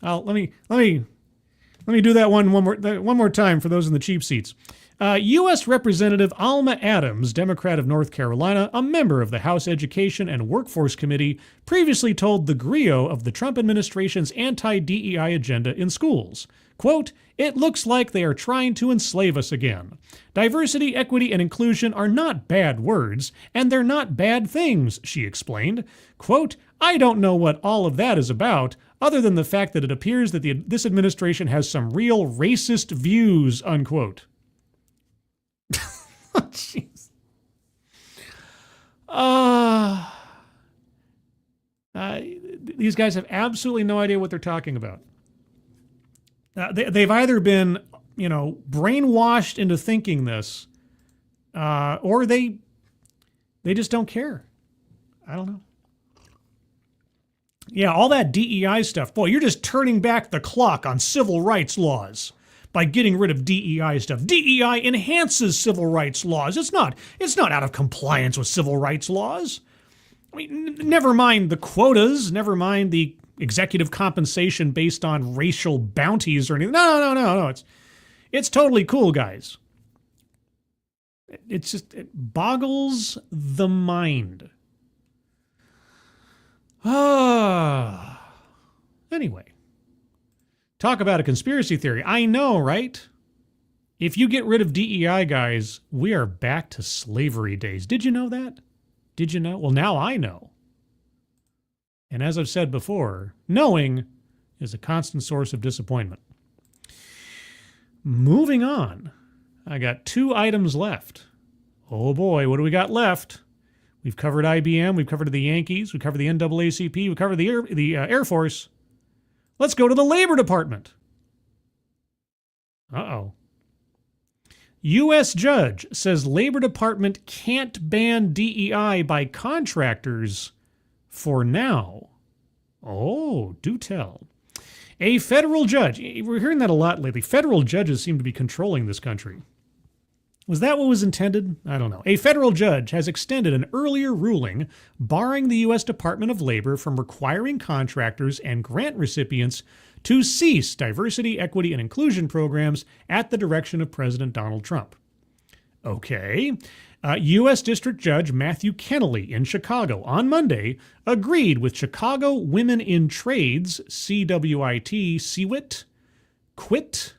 Let me do that one more time for those in the cheap seats. U.S. Representative Alma Adams, Democrat of North Carolina, a member of the House Education and Workforce Committee, previously told the Griot of the Trump administration's anti-DEI agenda in schools, quote, it looks like they are trying to enslave us again. Diversity, equity, and inclusion are not bad words, and they're not bad things, she explained. Quote, I don't know what all of that is about, other than the fact that it appears that this administration has some real racist views, unquote. Oh, jeez. These guys have absolutely no idea what they're talking about. They've either been, brainwashed into thinking this, or they just don't care. I don't know. Yeah, all that DEI stuff. Boy, you're just turning back the clock on civil rights laws by getting rid of DEI stuff. DEI enhances civil rights laws. It's not out of compliance with civil rights laws. I mean, never mind the quotas, never mind the executive compensation based on racial bounties or anything. No. It's totally cool, guys. It boggles the mind. Anyway, talk about a conspiracy theory. I know, right? If you get rid of DEI, guys, we are back to slavery days. Did you know that? Did you know? Well, now I know. And as I've said before, knowing is a constant source of disappointment. Moving on, I got 2 items left. Oh boy, what do we got left? We've covered IBM, we've covered the Yankees, we've covered the NAACP, we've covered the Air Force. Let's go to the Labor Department. Uh-oh. U.S. judge says Labor Department can't ban DEI by contractors for now. Oh, do tell. A federal judge, we're hearing that a lot lately. Federal judges seem to be controlling this country. Was that what was intended? I don't know. A federal judge has extended an earlier ruling barring the U.S. Department of Labor from requiring contractors and grant recipients to cease diversity, equity, and inclusion programs at the direction of President Donald Trump. Okay. U.S. District Judge Matthew Kennelly in Chicago on Monday agreed with Chicago Women in Trades, CWIT, Quit.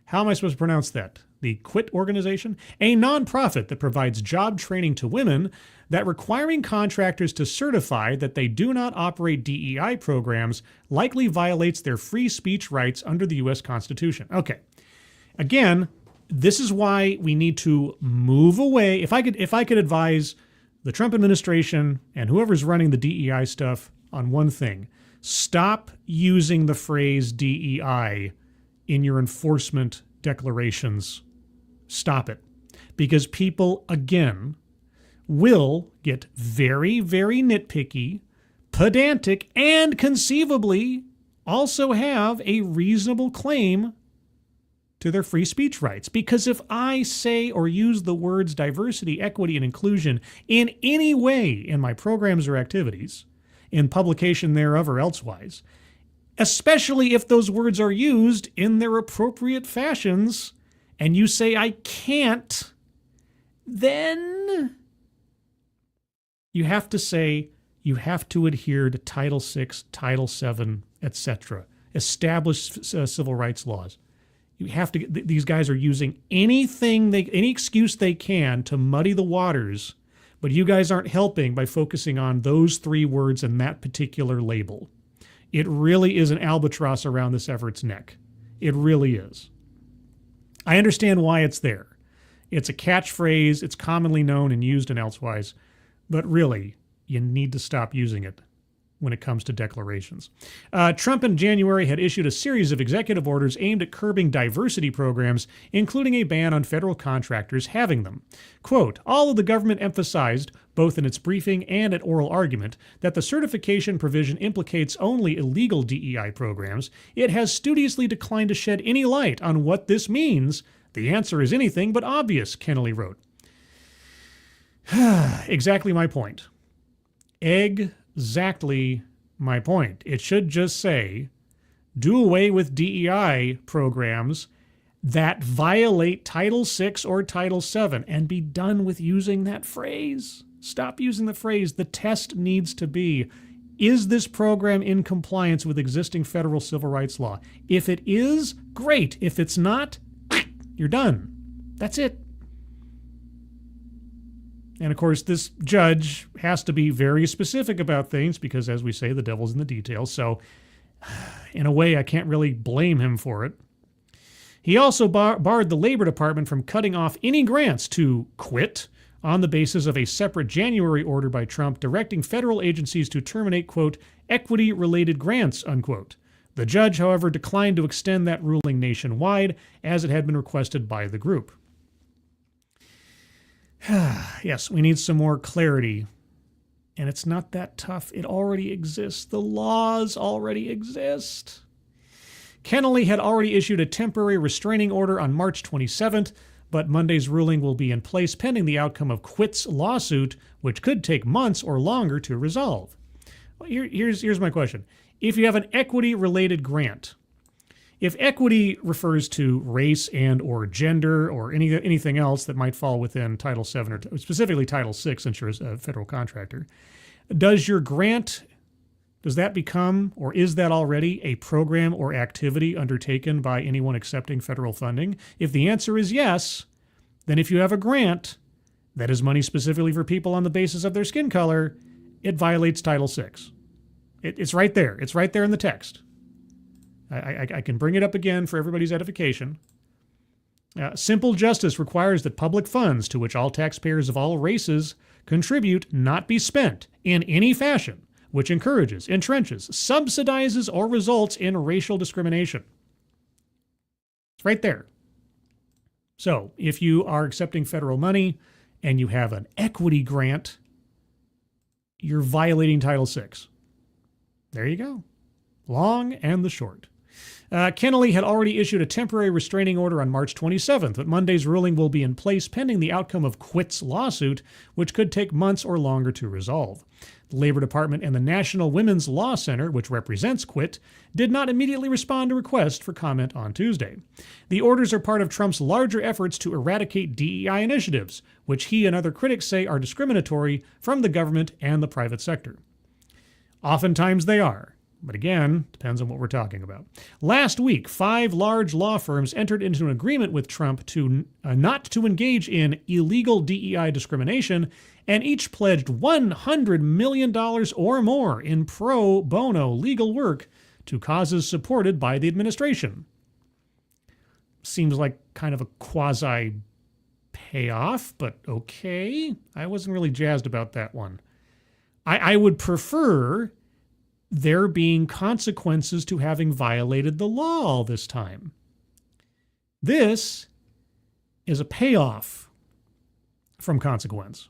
How am I supposed to pronounce that? The Quit organization, a nonprofit that provides job training to women, that requiring contractors to certify that they do not operate DEI programs likely violates their free speech rights under the U.S. Constitution. Okay. Again, this is why we need to move away. If I could advise the Trump administration and whoever's running the DEI stuff on one thing, stop using the phrase DEI in your enforcement declarations. Stop it. Because people, again, will get very, very nitpicky, pedantic, and conceivably also have a reasonable claim to their free speech rights. Because if I say or use the words diversity, equity, and inclusion in any way in my programs or activities, in publication thereof or elsewise, especially if those words are used in their appropriate fashions, and you say I can't, then you have to say you have to adhere to Title VI, Title VII, etc. Established civil rights laws. You have to. These guys are using any excuse they can to muddy the waters, but you guys aren't helping by focusing on those 3 words and that particular label. It really is an albatross around this effort's neck. It really is. I understand why it's there. It's a catchphrase. It's commonly known and used and elsewise. But really, you need to stop using it when it comes to declarations. Trump in January had issued a series of executive orders aimed at curbing diversity programs, including a ban on federal contractors having them. Quote, all of the government emphasized, both in its briefing and at oral argument, that the certification provision implicates only illegal DEI programs. It has studiously declined to shed any light on what this means. The answer is anything but obvious, Kennelly wrote. Exactly my point. Exactly my point. It should just say, do away with DEI programs that violate Title VI or Title VII and be done with using that phrase. Stop using the phrase. The test needs to be, is this program in compliance with existing federal civil rights law? If it is, great. If it's not, you're done. That's it. And of course, this judge has to be very specific about things because, as we say, the devil's in the details. So, in a way, I can't really blame him for it. He also barred the Labor Department from cutting off any grants to Quit on the basis of a separate January order by Trump directing federal agencies to terminate, quote, equity-related grants, unquote. The judge, however, declined to extend that ruling nationwide, as it had been requested by the group. Yes, we need some more clarity. And it's not that tough. It already exists. The laws already exist. Kennelly had already issued a temporary restraining order on March 27th, but Monday's ruling will be in place pending the outcome of Quit's lawsuit, which could take months or longer to resolve. Here's my question. If you have an equity-related grant, if equity refers to race and or gender or anything else that might fall within Title VII or specifically Title VI, since you're a federal contractor, does your grant, does that become or is that already a program or activity undertaken by anyone accepting federal funding? If the answer is yes, then if you have a grant, that is money specifically for people on the basis of their skin color, it violates Title VI. It's right there. It's right there in the text. I can bring it up again for everybody's edification. Simple justice requires that public funds to which all taxpayers of all races contribute not be spent in any fashion which encourages, entrenches, subsidizes, or results in racial discrimination. It's right there. So if you are accepting federal money and you have an equity grant, you're violating Title VI. There you go. Long and the short. Kennelly had already issued a temporary restraining order on March 27th, but Monday's ruling will be in place pending the outcome of Quit's lawsuit, which could take months or longer to resolve. The Labor Department and the National Women's Law Center, which represents Quit, did not immediately respond to requests for comment on Tuesday. The orders are part of Trump's larger efforts to eradicate DEI initiatives, which he and other critics say are discriminatory from the government and the private sector. Oftentimes they are. But again, depends on what we're talking about. Last week, 5 large law firms entered into an agreement with Trump to not to engage in illegal DEI discrimination, and each pledged $100 million or more in pro bono legal work to causes supported by the administration. Seems like kind of a quasi payoff, but okay. I wasn't really jazzed about that one. I would prefer there being consequences to having violated the law all this time. This is a payoff from consequence.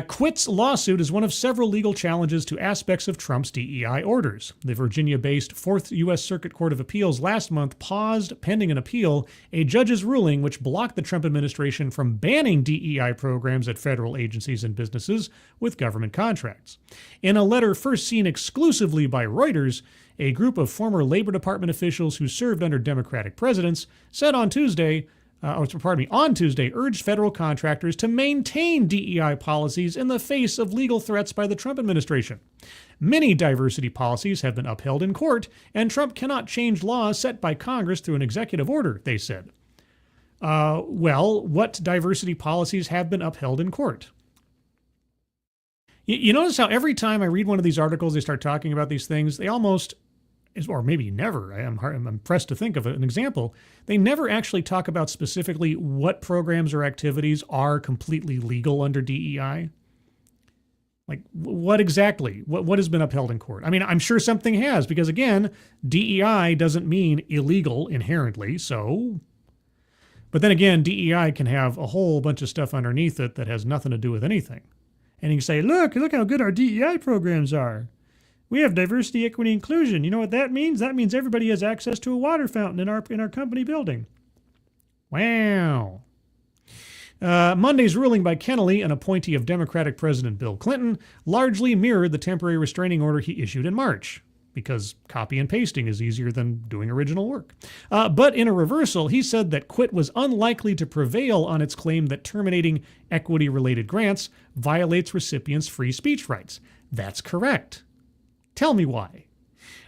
Quit's lawsuit is one of several legal challenges to aspects of Trump's DEI orders. The Virginia-based 4th U.S. Circuit Court of Appeals last month paused, pending an appeal, a judge's ruling which blocked the Trump administration from banning DEI programs at federal agencies and businesses with government contracts. In a letter first seen exclusively by Reuters, a group of former Labor Department officials who served under Democratic presidents said on Tuesday, urged federal contractors to maintain DEI policies in the face of legal threats by the Trump administration. Many diversity policies have been upheld in court, and Trump cannot change laws set by Congress through an executive order, they said. Well, what diversity policies have been upheld in court? You notice how every time I read one of these articles, they start talking about these things, they almost, or maybe never, I'm pressed to think of an example, they never actually talk about specifically what programs or activities are completely legal under DEI. Like, what exactly? What has been upheld in court? I mean, I'm sure something has, because again, DEI doesn't mean illegal inherently, so. But then again, DEI can have a whole bunch of stuff underneath it that has nothing to do with anything. And you can say, look how good our DEI programs are. We have diversity, equity, inclusion. You know what that means? That means everybody has access to a water fountain in our company building. Wow. Monday's ruling by Kennelly, an appointee of Democratic President Bill Clinton, largely mirrored the temporary restraining order he issued in March, because copy and pasting is easier than doing original work. But in a reversal, he said that Quit was unlikely to prevail on its claim that terminating equity-related grants violates recipients' free speech rights. That's correct. Tell me why.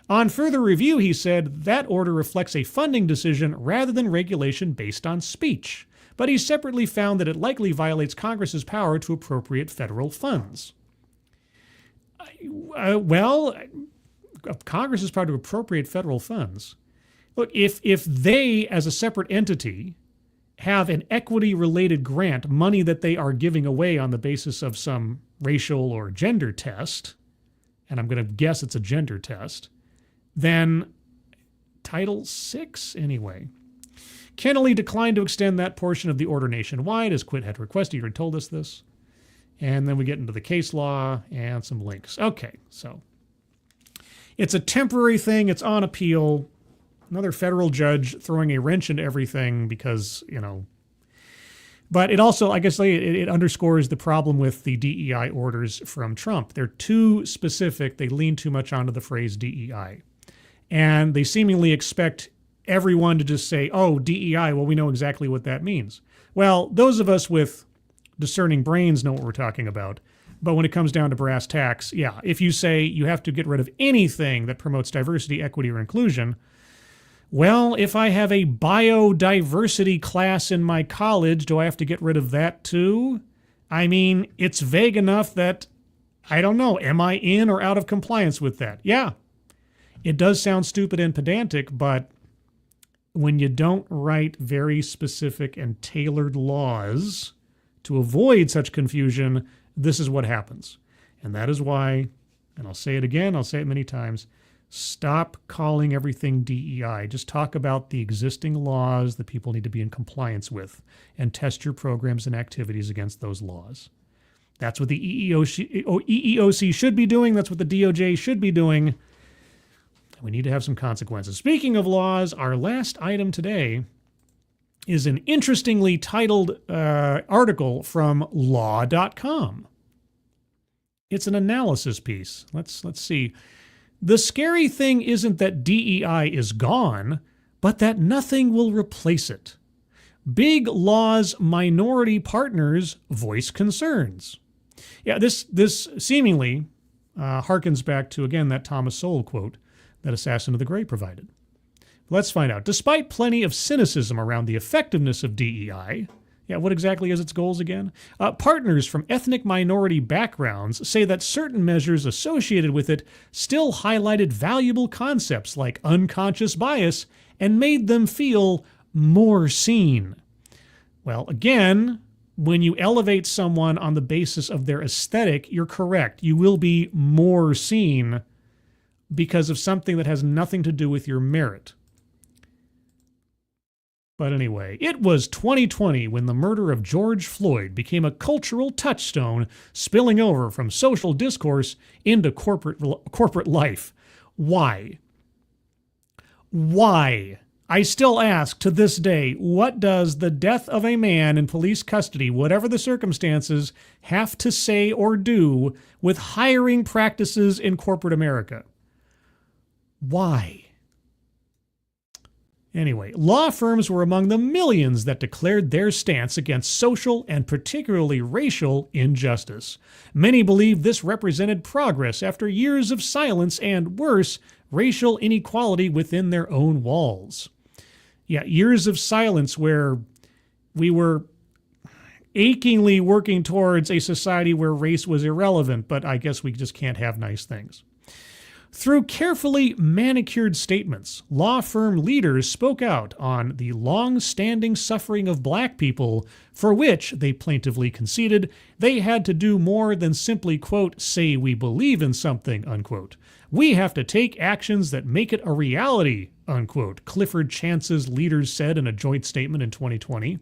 On further review, he said that order reflects a funding decision rather than regulation based on speech, but he separately found that it likely violates Congress's power to appropriate federal funds. Congress's power to appropriate federal funds. Look, if they, as a separate entity, have an equity-related grant, money that they are giving away on the basis of some racial or gender test, and I'm going to guess it's a gender test, then Title VI anyway. Kennelly declined to extend that portion of the order nationwide, as Quit had requested. He already told us this. And then we get into the case law and some links. Okay, so it's a temporary thing. It's on appeal. Another federal judge throwing a wrench into everything because, But it also, I guess, it underscores the problem with the DEI orders from Trump. They're too specific. They lean too much onto the phrase DEI. And they seemingly expect everyone to just say, oh, DEI, well, we know exactly what that means. Well, those of us with discerning brains know what we're talking about. But when it comes down to brass tacks, yeah, if you say you have to get rid of anything that promotes diversity, equity, or inclusion, Well, if I have a biodiversity class in my college, do I have to get rid of that too? I mean, it's vague enough that, I don't know, am I in or out of compliance with that? Yeah. It does sound stupid and pedantic, but when you don't write very specific and tailored laws to avoid such confusion, this is what happens. And that is why, and I'll say it again, I'll say it many times, stop calling everything DEI. Just talk about the existing laws that people need to be in compliance with and test your programs and activities against those laws. That's what the EEOC should be doing. That's what the DOJ should be doing. We need to have some consequences. Speaking of laws, our last item today is an interestingly titled article from law.com. It's an analysis piece. Let's see. The scary thing isn't that DEI is gone, but that nothing will replace it. Big Law's minority partners voice concerns. Yeah, this seemingly harkens back to, again, that Thomas Sowell quote that Assassin of the Grey provided. Let's find out. Despite plenty of cynicism around the effectiveness of DEI, what exactly is its goals again? Partners from ethnic minority backgrounds say that certain measures associated with it still highlighted valuable concepts like unconscious bias and made them feel more seen. Well, again, when you elevate someone on the basis of their aesthetic, you're correct. You will be more seen because of something that has nothing to do with your merit. But anyway, it was 2020 when the murder of George Floyd became a cultural touchstone, spilling over from social discourse into corporate life. Why? Why? I still ask to this day, what does the death of a man in police custody, whatever the circumstances, have to say or do with hiring practices in corporate America? Why? Anyway, law firms were among the millions that declared their stance against social and particularly racial injustice. Many believe this represented progress after years of silence and, worse, racial inequality within their own walls. Yeah, years of silence where we were achingly working towards a society where race was irrelevant, but I guess we just can't have nice things. Through carefully manicured statements, law firm leaders spoke out on the long-standing suffering of black people, for which, they plaintively conceded, they had to do more than simply, quote, say we believe in something, unquote. We have to take actions that make it a reality, unquote, Clifford Chance's leaders said in a joint statement in 2020.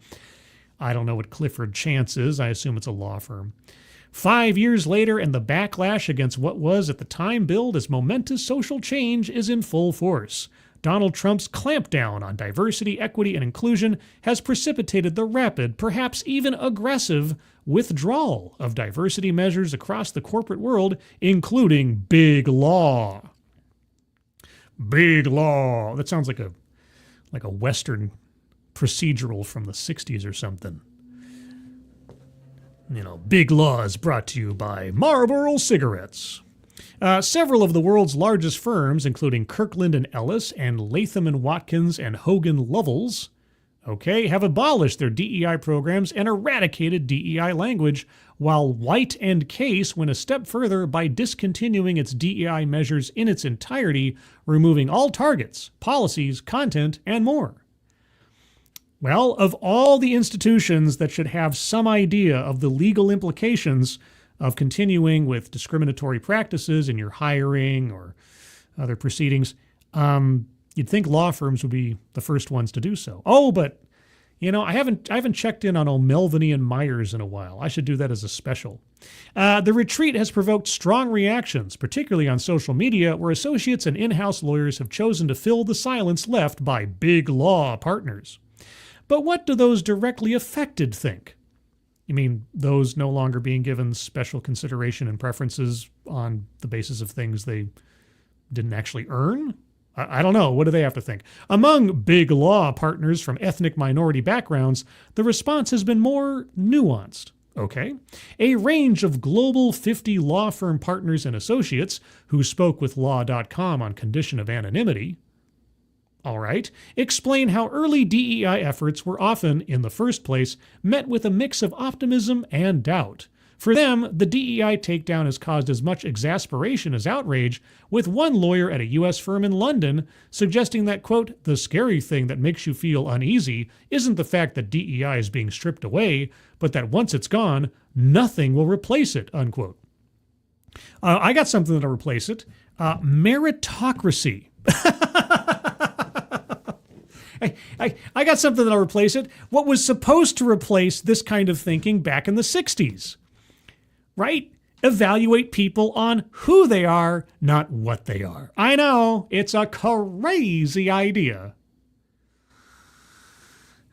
I don't know what Clifford Chance is. I assume it's a law firm. 5 years later, and the backlash against what was at the time billed as momentous social change is in full force. Donald Trump's clampdown on diversity, equity, and inclusion has precipitated the rapid, perhaps even aggressive, withdrawal of diversity measures across the corporate world, including big law. Big law. That sounds like a Western procedural from the 60s or something. You know, Big Law is brought to you by Marlboro Cigarettes. Several of the world's largest firms, including Kirkland & Ellis and Latham & Watkins and Hogan Lovells, have abolished their DEI programs and eradicated DEI language, while White & Case went a step further by discontinuing its DEI measures in its entirety, removing all targets, policies, content, and more. Well, of all the institutions that should have some idea of the legal implications of continuing with discriminatory practices in your hiring or other proceedings, you'd think law firms would be the first ones to do so. Oh, but I haven't checked in on O'Melveny and Myers in a while. I should do that as a special. The retreat has provoked strong reactions, particularly on social media, where associates and in-house lawyers have chosen to fill the silence left by big law partners. But what do those directly affected think? You mean those no longer being given special consideration and preferences on the basis of things they didn't actually earn? I don't know. What do they have to think? Among big law partners from ethnic minority backgrounds, the response has been more nuanced. A range of global 50 law firm partners and associates who spoke with law.com on condition of anonymity. All right. Explain how early DEI efforts were often, in the first place, met with a mix of optimism and doubt. For them, the DEI takedown has caused as much exasperation as outrage, with one lawyer at a U.S. firm in London suggesting that, quote, the scary thing that makes you feel uneasy isn't the fact that DEI is being stripped away, but that once it's gone, nothing will replace it, unquote. I got something that'll replace it. Meritocracy. I got something that'll replace it. What was supposed to replace this kind of thinking back in the 60s, right? Evaluate people on who they are, not what they are. I know, it's a crazy idea.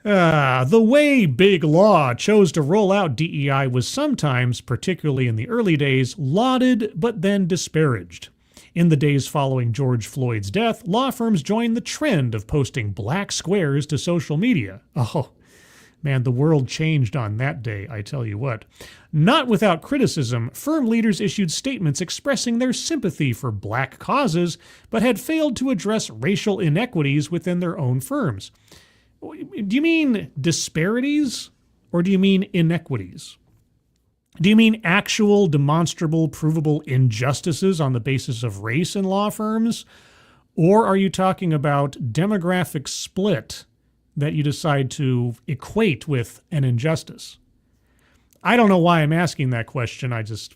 The way Big Law chose to roll out DEI was sometimes, particularly in the early days, lauded but then disparaged. In the days following George Floyd's death, law firms joined the trend of posting black squares to social media. Oh, man, the world changed on that day, I tell you what. Not without criticism, firm leaders issued statements expressing their sympathy for black causes, but had failed to address racial inequities within their own firms. Do you mean disparities, or do you mean inequities? Do you mean actual, demonstrable, provable injustices on the basis of race in law firms? Or are you talking about demographic split that you decide to equate with an injustice? I don't know why I'm asking that question. I just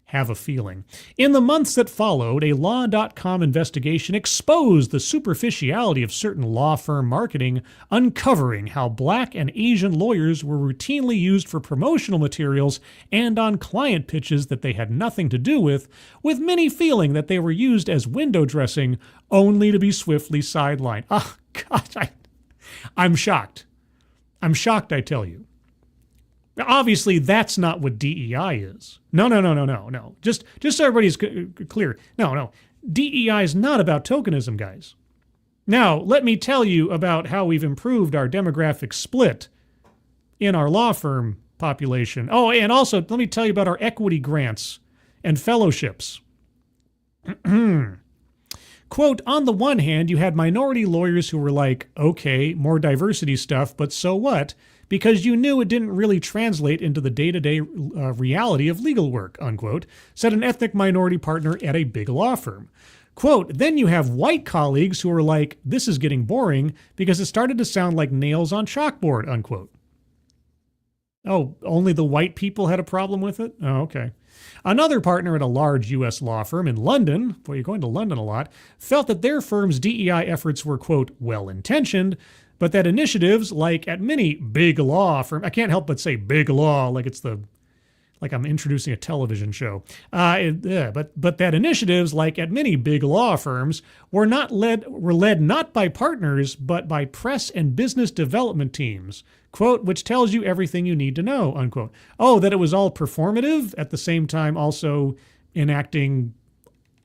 have a feeling. In the months that followed, a Law.com investigation exposed the superficiality of certain law firm marketing, uncovering how black and Asian lawyers were routinely used for promotional materials and on client pitches that they had nothing to do with many feeling that they were used as window dressing only to be swiftly sidelined. Oh, God, I'm shocked. I'm shocked, I tell you. Obviously, that's not what DEI is. No. Just so everybody's clear. No. DEI is not about tokenism, guys. Now, let me tell you about how we've improved our demographic split in our law firm population. Oh, and also, let me tell you about our equity grants and fellowships. Quote, on the one hand, you had minority lawyers who were like, okay, more diversity stuff, but so what? Because you knew it didn't really translate into the day-to-day reality of legal work, unquote, said an ethnic minority partner at a big law firm. Quote, then you have white colleagues who are like, this is getting boring because it started to sound like nails on chalkboard, unquote. Oh, only the white people had a problem with it? Oh, okay. Another partner at a large U.S. law firm in London, boy, you're going to London a lot, felt that their firm's DEI efforts were, quote, well-intentioned, but that initiatives, like at many big law firms, I can't help but say big law, like I'm introducing a television show. But that initiatives, like at many big law firms, were led not by partners, but by press and business development teams, quote, which tells you everything you need to know, unquote. Oh, that it was all performative, at the same time also enacting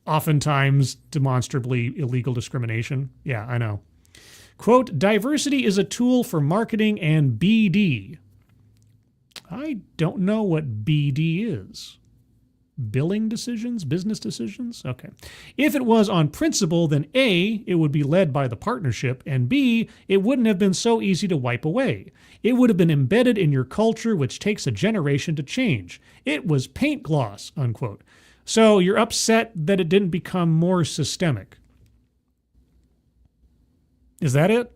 oftentimes demonstrably illegal discrimination. Yeah, I know. Quote, diversity is a tool for marketing and BD. I don't know what BD is. Billing decisions? Business decisions? Okay. If it was on principle, then A, it would be led by the partnership, and B, it wouldn't have been so easy to wipe away. It would have been embedded in your culture, which takes a generation to change. It was paint gloss, unquote. So you're upset that it didn't become more systemic. Is that it?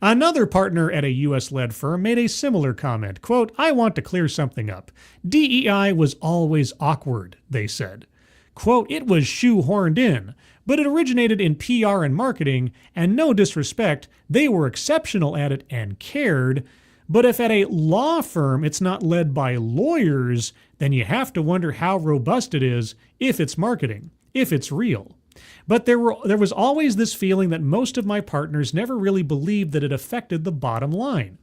Another partner at a U.S.-led firm made a similar comment. Quote, I want to clear something up. DEI was always awkward, they said. Quote, it was shoehorned in, but it originated in PR and marketing, and no disrespect, they were exceptional at it and cared. But if at a law firm it's not led by lawyers, then you have to wonder how robust it is, if it's marketing, if it's real. But there was always this feeling that most of my partners never really believed that it affected the bottom line.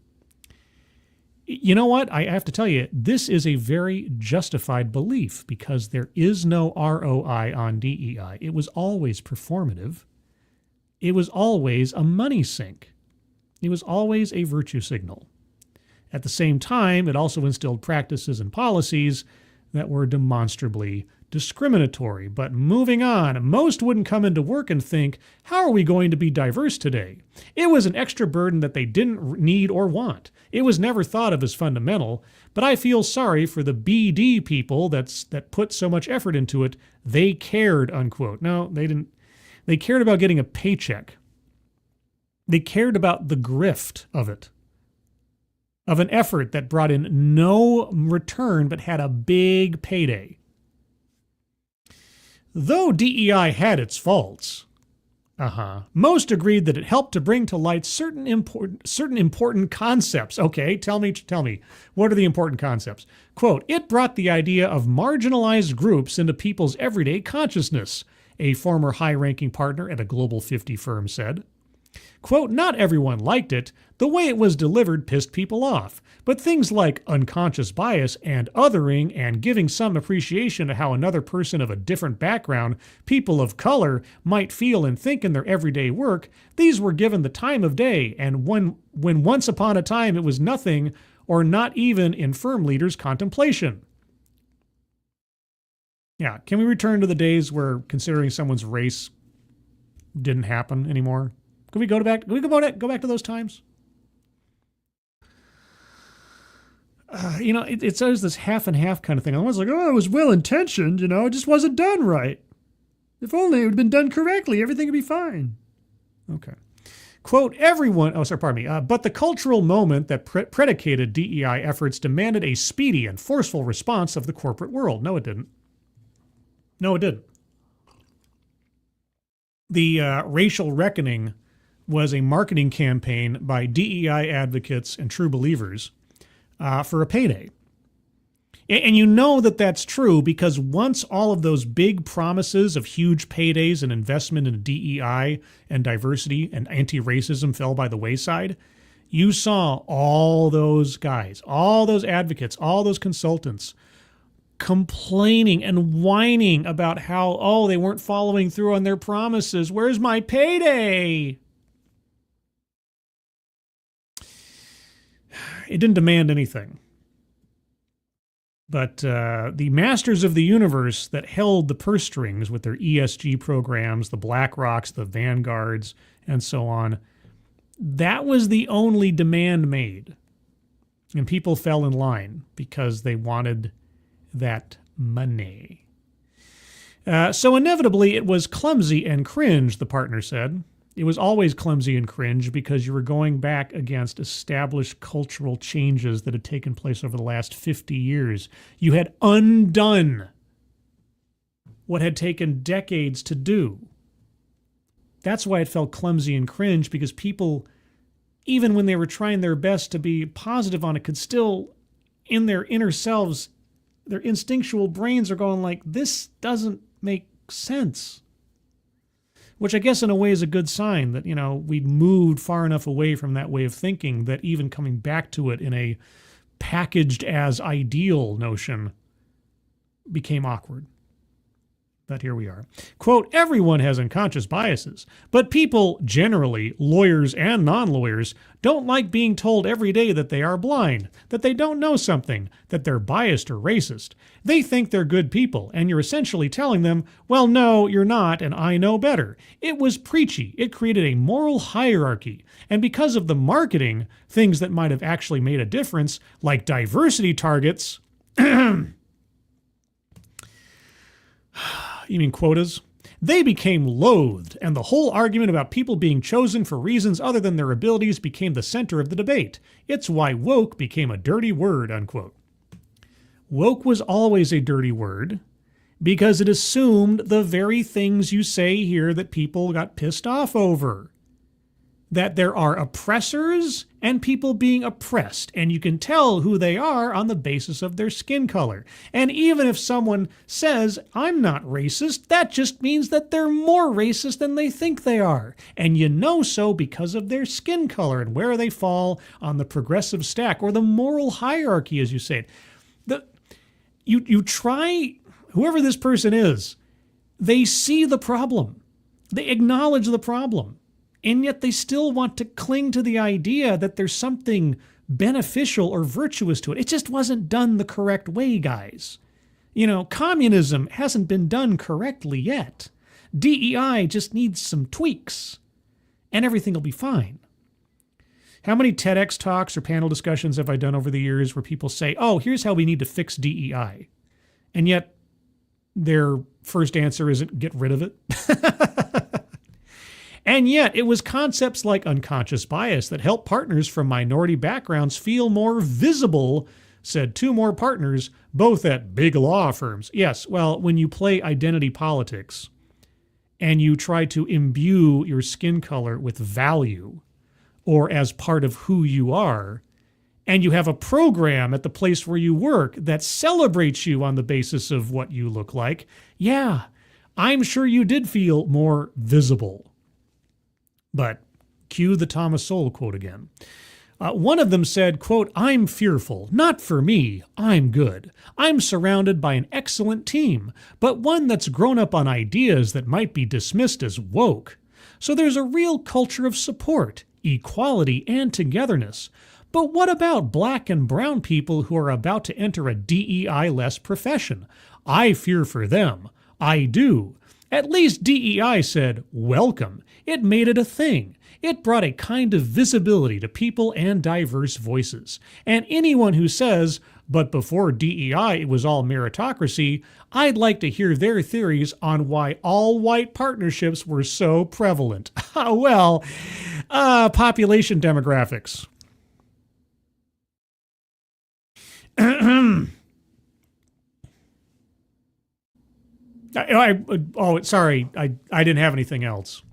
You know what? I have to tell you, this is a very justified belief because there is no ROI on DEI. It was always performative. It was always a money sink. It was always a virtue signal. At the same time, it also instilled practices and policies that were demonstrably discriminatory. But moving on, most wouldn't come into work and think, how are we going to be diverse today? It was an extra burden that they didn't need or want. It was never thought of as fundamental, but I feel sorry for the BD people that put so much effort into it. They cared, unquote. No, they didn't. They cared about getting a paycheck. They cared about the grift of it, of an effort that brought in no return but had a big payday. Though DEI had its faults, most agreed that it helped to bring to light certain important concepts. Okay, tell me, what are the important concepts? Quote, it brought the idea of marginalized groups into people's everyday consciousness, a former high-ranking partner at a Global 50 firm said. Quote, not everyone liked it. The way it was delivered pissed people off. But things like unconscious bias and othering and giving some appreciation to how another person of a different background, people of color, might feel and think in their everyday work, these were given the time of day, and when once upon a time it was nothing or not even in firm leaders' contemplation. Yeah, can we return to the days where considering someone's race didn't happen anymore? Can we go back to those times? It's always this half and half kind of thing. I was like, oh, it was well-intentioned, it just wasn't done right. If only it would have been done correctly, everything would be fine. Okay. Quote, but the cultural moment that predicated DEI efforts demanded a speedy and forceful response of the corporate world. No, it didn't. The racial reckoning was a marketing campaign by DEI advocates and true believers for a payday. And you know that that's true because once all of those big promises of huge paydays and investment in DEI and diversity and anti-racism fell by the wayside, you saw all those guys, all those advocates, all those consultants complaining and whining about how, they weren't following through on their promises. Where's my payday? It didn't demand anything. But the masters of the universe that held the purse strings with their ESG programs, the BlackRocks, the Vanguards, and so on, that was the only demand made. And people fell in line because they wanted that money. So inevitably it was clumsy and cringe, the partner said. It was always clumsy and cringe because you were going back against established cultural changes that had taken place over the last 50 years. You had undone what had taken decades to do. That's why it felt clumsy and cringe, because people, even when they were trying their best to be positive on it, could still, in their inner selves, their instinctual brains are going like, this doesn't make sense. Which I guess in a way is a good sign that, we'd moved far enough away from that way of thinking that even coming back to it in a packaged as ideal notion became awkward. But here we are. Quote, everyone has unconscious biases, but people generally, lawyers and non-lawyers, don't like being told every day that they are blind, that they don't know something, that they're biased or racist. They think they're good people, and you're essentially telling them, well, no, you're not, and I know better. It was preachy. It created a moral hierarchy. And because of the marketing, things that might have actually made a difference, like diversity targets, you mean quotas? They became loathed, and the whole argument about people being chosen for reasons other than their abilities became the center of the debate. It's why woke became a dirty word, unquote. Woke was always a dirty word because it assumed the very things you say here that people got pissed off over. That there are oppressors and people being oppressed, and you can tell who they are on the basis of their skin color. And even if someone says, I'm not racist, that just means that they're more racist than they think they are. And you know so because of their skin color and where they fall on the progressive stack, or the moral hierarchy, as you say it. You try, whoever this person is, they see the problem. They acknowledge the problem. And yet they still want to cling to the idea that there's something beneficial or virtuous to it. It just wasn't done the correct way, guys. Communism hasn't been done correctly yet. DEI just needs some tweaks, and everything will be fine. How many TEDx talks or panel discussions have I done over the years where people say, oh, here's how we need to fix DEI, and yet their first answer isn't get rid of it? And yet it was concepts like unconscious bias that help partners from minority backgrounds feel more visible, said two more partners, both at big law firms. Yes, well, when you play identity politics and you try to imbue your skin color with value or as part of who you are, and you have a program at the place where you work that celebrates you on the basis of what you look like, yeah, I'm sure you did feel more visible. But cue the Thomas Sowell quote again. One of them said, quote, I'm fearful, not for me, I'm good. I'm surrounded by an excellent team, but one that's grown up on ideas that might be dismissed as woke. So there's a real culture of support, equality, and togetherness. But what about black and brown people who are about to enter a DEI-less profession? I fear for them. I do. At least DEI said, welcome. It made it a thing. It brought a kind of visibility to people and diverse voices. And anyone who says, but before DEI it was all meritocracy, I'd like to hear their theories on why all white partnerships were so prevalent. Well, population demographics. Sorry, I didn't have anything else.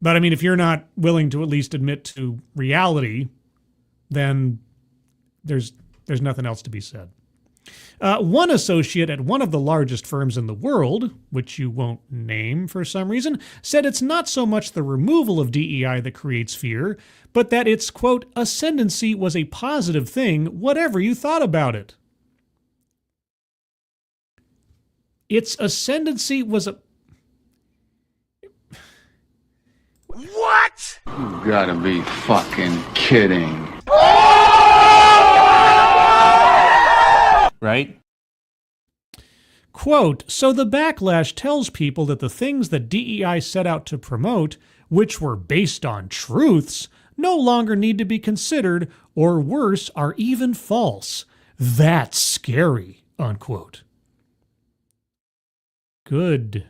But I mean, if you're not willing to at least admit to reality, then there's nothing else to be said. One associate at one of the largest firms in the world, which you won't name for some reason, said it's not so much the removal of DEI that creates fear, but that its, quote, ascendancy was a positive thing, whatever you thought about it. Its ascendancy was a... What? You gotta be fucking kidding. Right? Quote, so the backlash tells people that the things that DEI set out to promote, which were based on truths, no longer need to be considered, or worse, are even false. That's scary, unquote. Good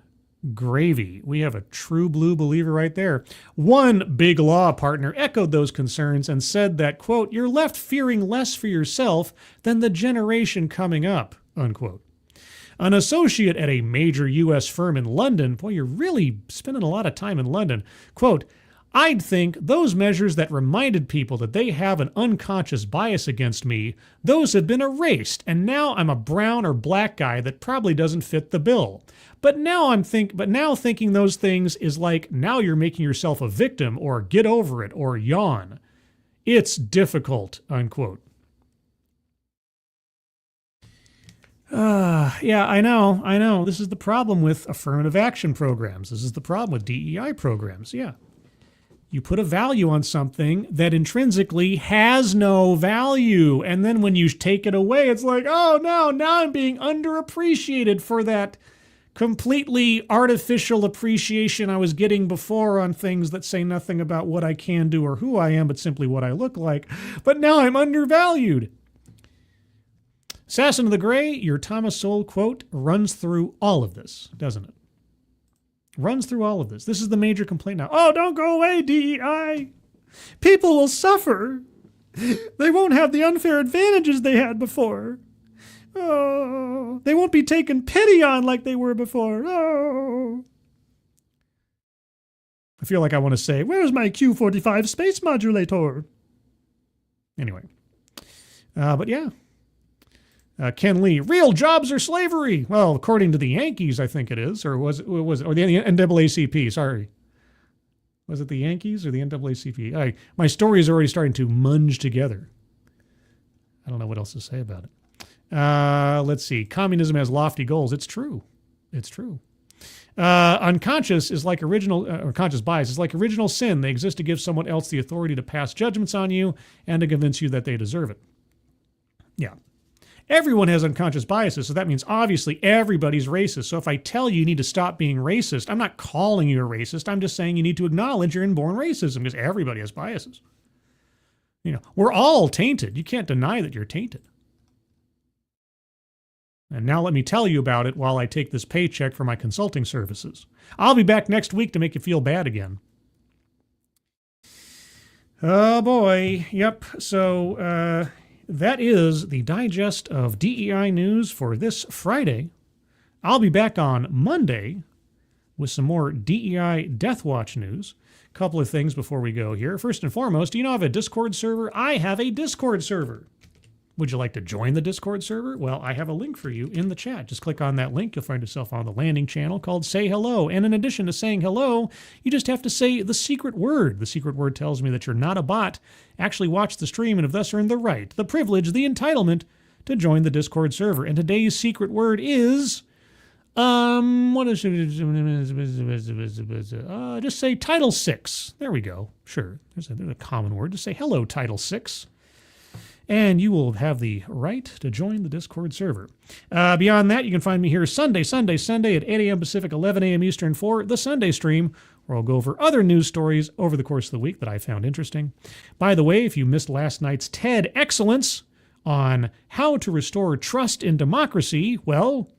gravy. We have a true blue believer right there. One big law partner echoed those concerns and said that, quote, you're left fearing less for yourself than the generation coming up, unquote. An associate at a major U.S. firm in London, boy, you're really spending a lot of time in London, quote, I'd think those measures that reminded people that they have an unconscious bias against me, those have been erased, and now I'm a brown or black guy that probably doesn't fit the bill. But now thinking those things is like, now you're making yourself a victim, or get over it, or yawn. It's difficult, unquote. Yeah, I know. This is the problem with affirmative action programs. This is the problem with DEI programs, yeah. You put a value on something that intrinsically has no value. And then when you take it away, it's like, oh no, now I'm being underappreciated for that completely artificial appreciation I was getting before on things that say nothing about what I can do or who I am, but simply what I look like. But now I'm undervalued. Assassin of the Gray, your Thomas Sowell quote, runs through all of this, doesn't it? Runs through all of this. This is the major complaint now. Oh, don't go away, DEI. People will suffer. They won't have the unfair advantages they had before. Oh, they won't be taken pity on like they were before. Oh. I feel like I want to say, where's my Q-45 space modulator? Anyway. But yeah. Ken Lee, real jobs are slavery. Well, according to the Yankees, I think it is. Or was it, or the NAACP, sorry. Was it the Yankees or the NAACP? My story is already starting to munge together. I don't know what else to say about it. Let's see. Communism has lofty goals. It's true. It's true. Unconscious is like or conscious bias is like original sin. They exist to give someone else the authority to pass judgments on you and to convince you that they deserve it. Yeah. Everyone has unconscious biases, so that means obviously everybody's racist. So if I tell you need to stop being racist, I'm not calling you a racist. I'm just saying you need to acknowledge your inborn racism because everybody has biases. We're all tainted. You can't deny that you're tainted. And now let me tell you about it while I take this paycheck for my consulting services. I'll be back next week to make you feel bad again. Oh boy. Yep. So that is the digest of DEI news for this Friday. I'll be back on Monday with some more DEI Deathwatch news. A couple of things before we go here. First and foremost, do you know I have a Discord server? I have a Discord server. Would you like to join the Discord server? Well, I have a link for you in the chat. Just click on that link. You'll find yourself on the landing channel called Say Hello. And in addition to saying hello, you just have to say the secret word. The secret word tells me that you're not a bot. Actually watch the stream and have thus earned the right, the privilege, the entitlement to join the Discord server. And today's secret word is, just say Title 6. There we go. Sure. There's a common word. Just say hello, Title 6. And you will have the right to join the Discord server. Beyond that, you can find me here Sunday at 8 a.m. Pacific, 11 a.m. Eastern for the Sunday stream, where I'll go over other news stories over the course of the week that I found interesting. By the way, if you missed last night's TED Excellence on how to restore trust in democracy, well,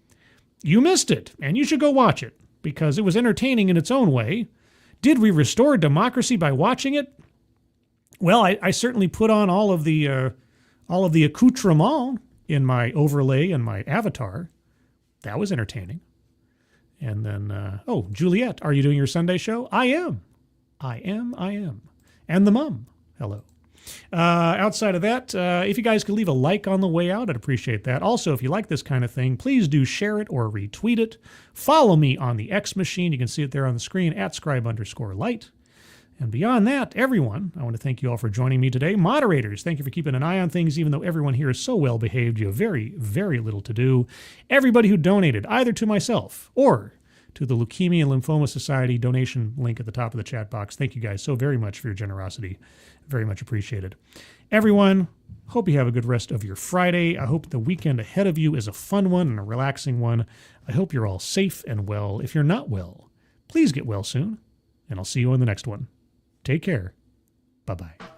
you missed it, and you should go watch it, because it was entertaining in its own way. Did we restore democracy by watching it? Well, I certainly put on all of the accoutrement in my overlay and my avatar. That was entertaining. And then, Juliet, are you doing your Sunday show? I am. And the mum, hello. Outside of that, if you guys could leave a like on the way out, I'd appreciate that. Also, if you like this kind of thing, please do share it or retweet it. Follow me on the X machine. You can see it there on the screen at scribe_light. And beyond that, everyone, I want to thank you all for joining me today. Moderators, thank you for keeping an eye on things, even though everyone here is so well behaved. You have very, very little to do. Everybody who donated, either to myself or to the Leukemia and Lymphoma Society donation link at the top of the chat box, thank you guys so very much for your generosity. Very much appreciated. Everyone, hope you have a good rest of your Friday. I hope the weekend ahead of you is a fun one and a relaxing one. I hope you're all safe and well. If you're not well, please get well soon, and I'll see you on the next one. Take care. Bye-bye.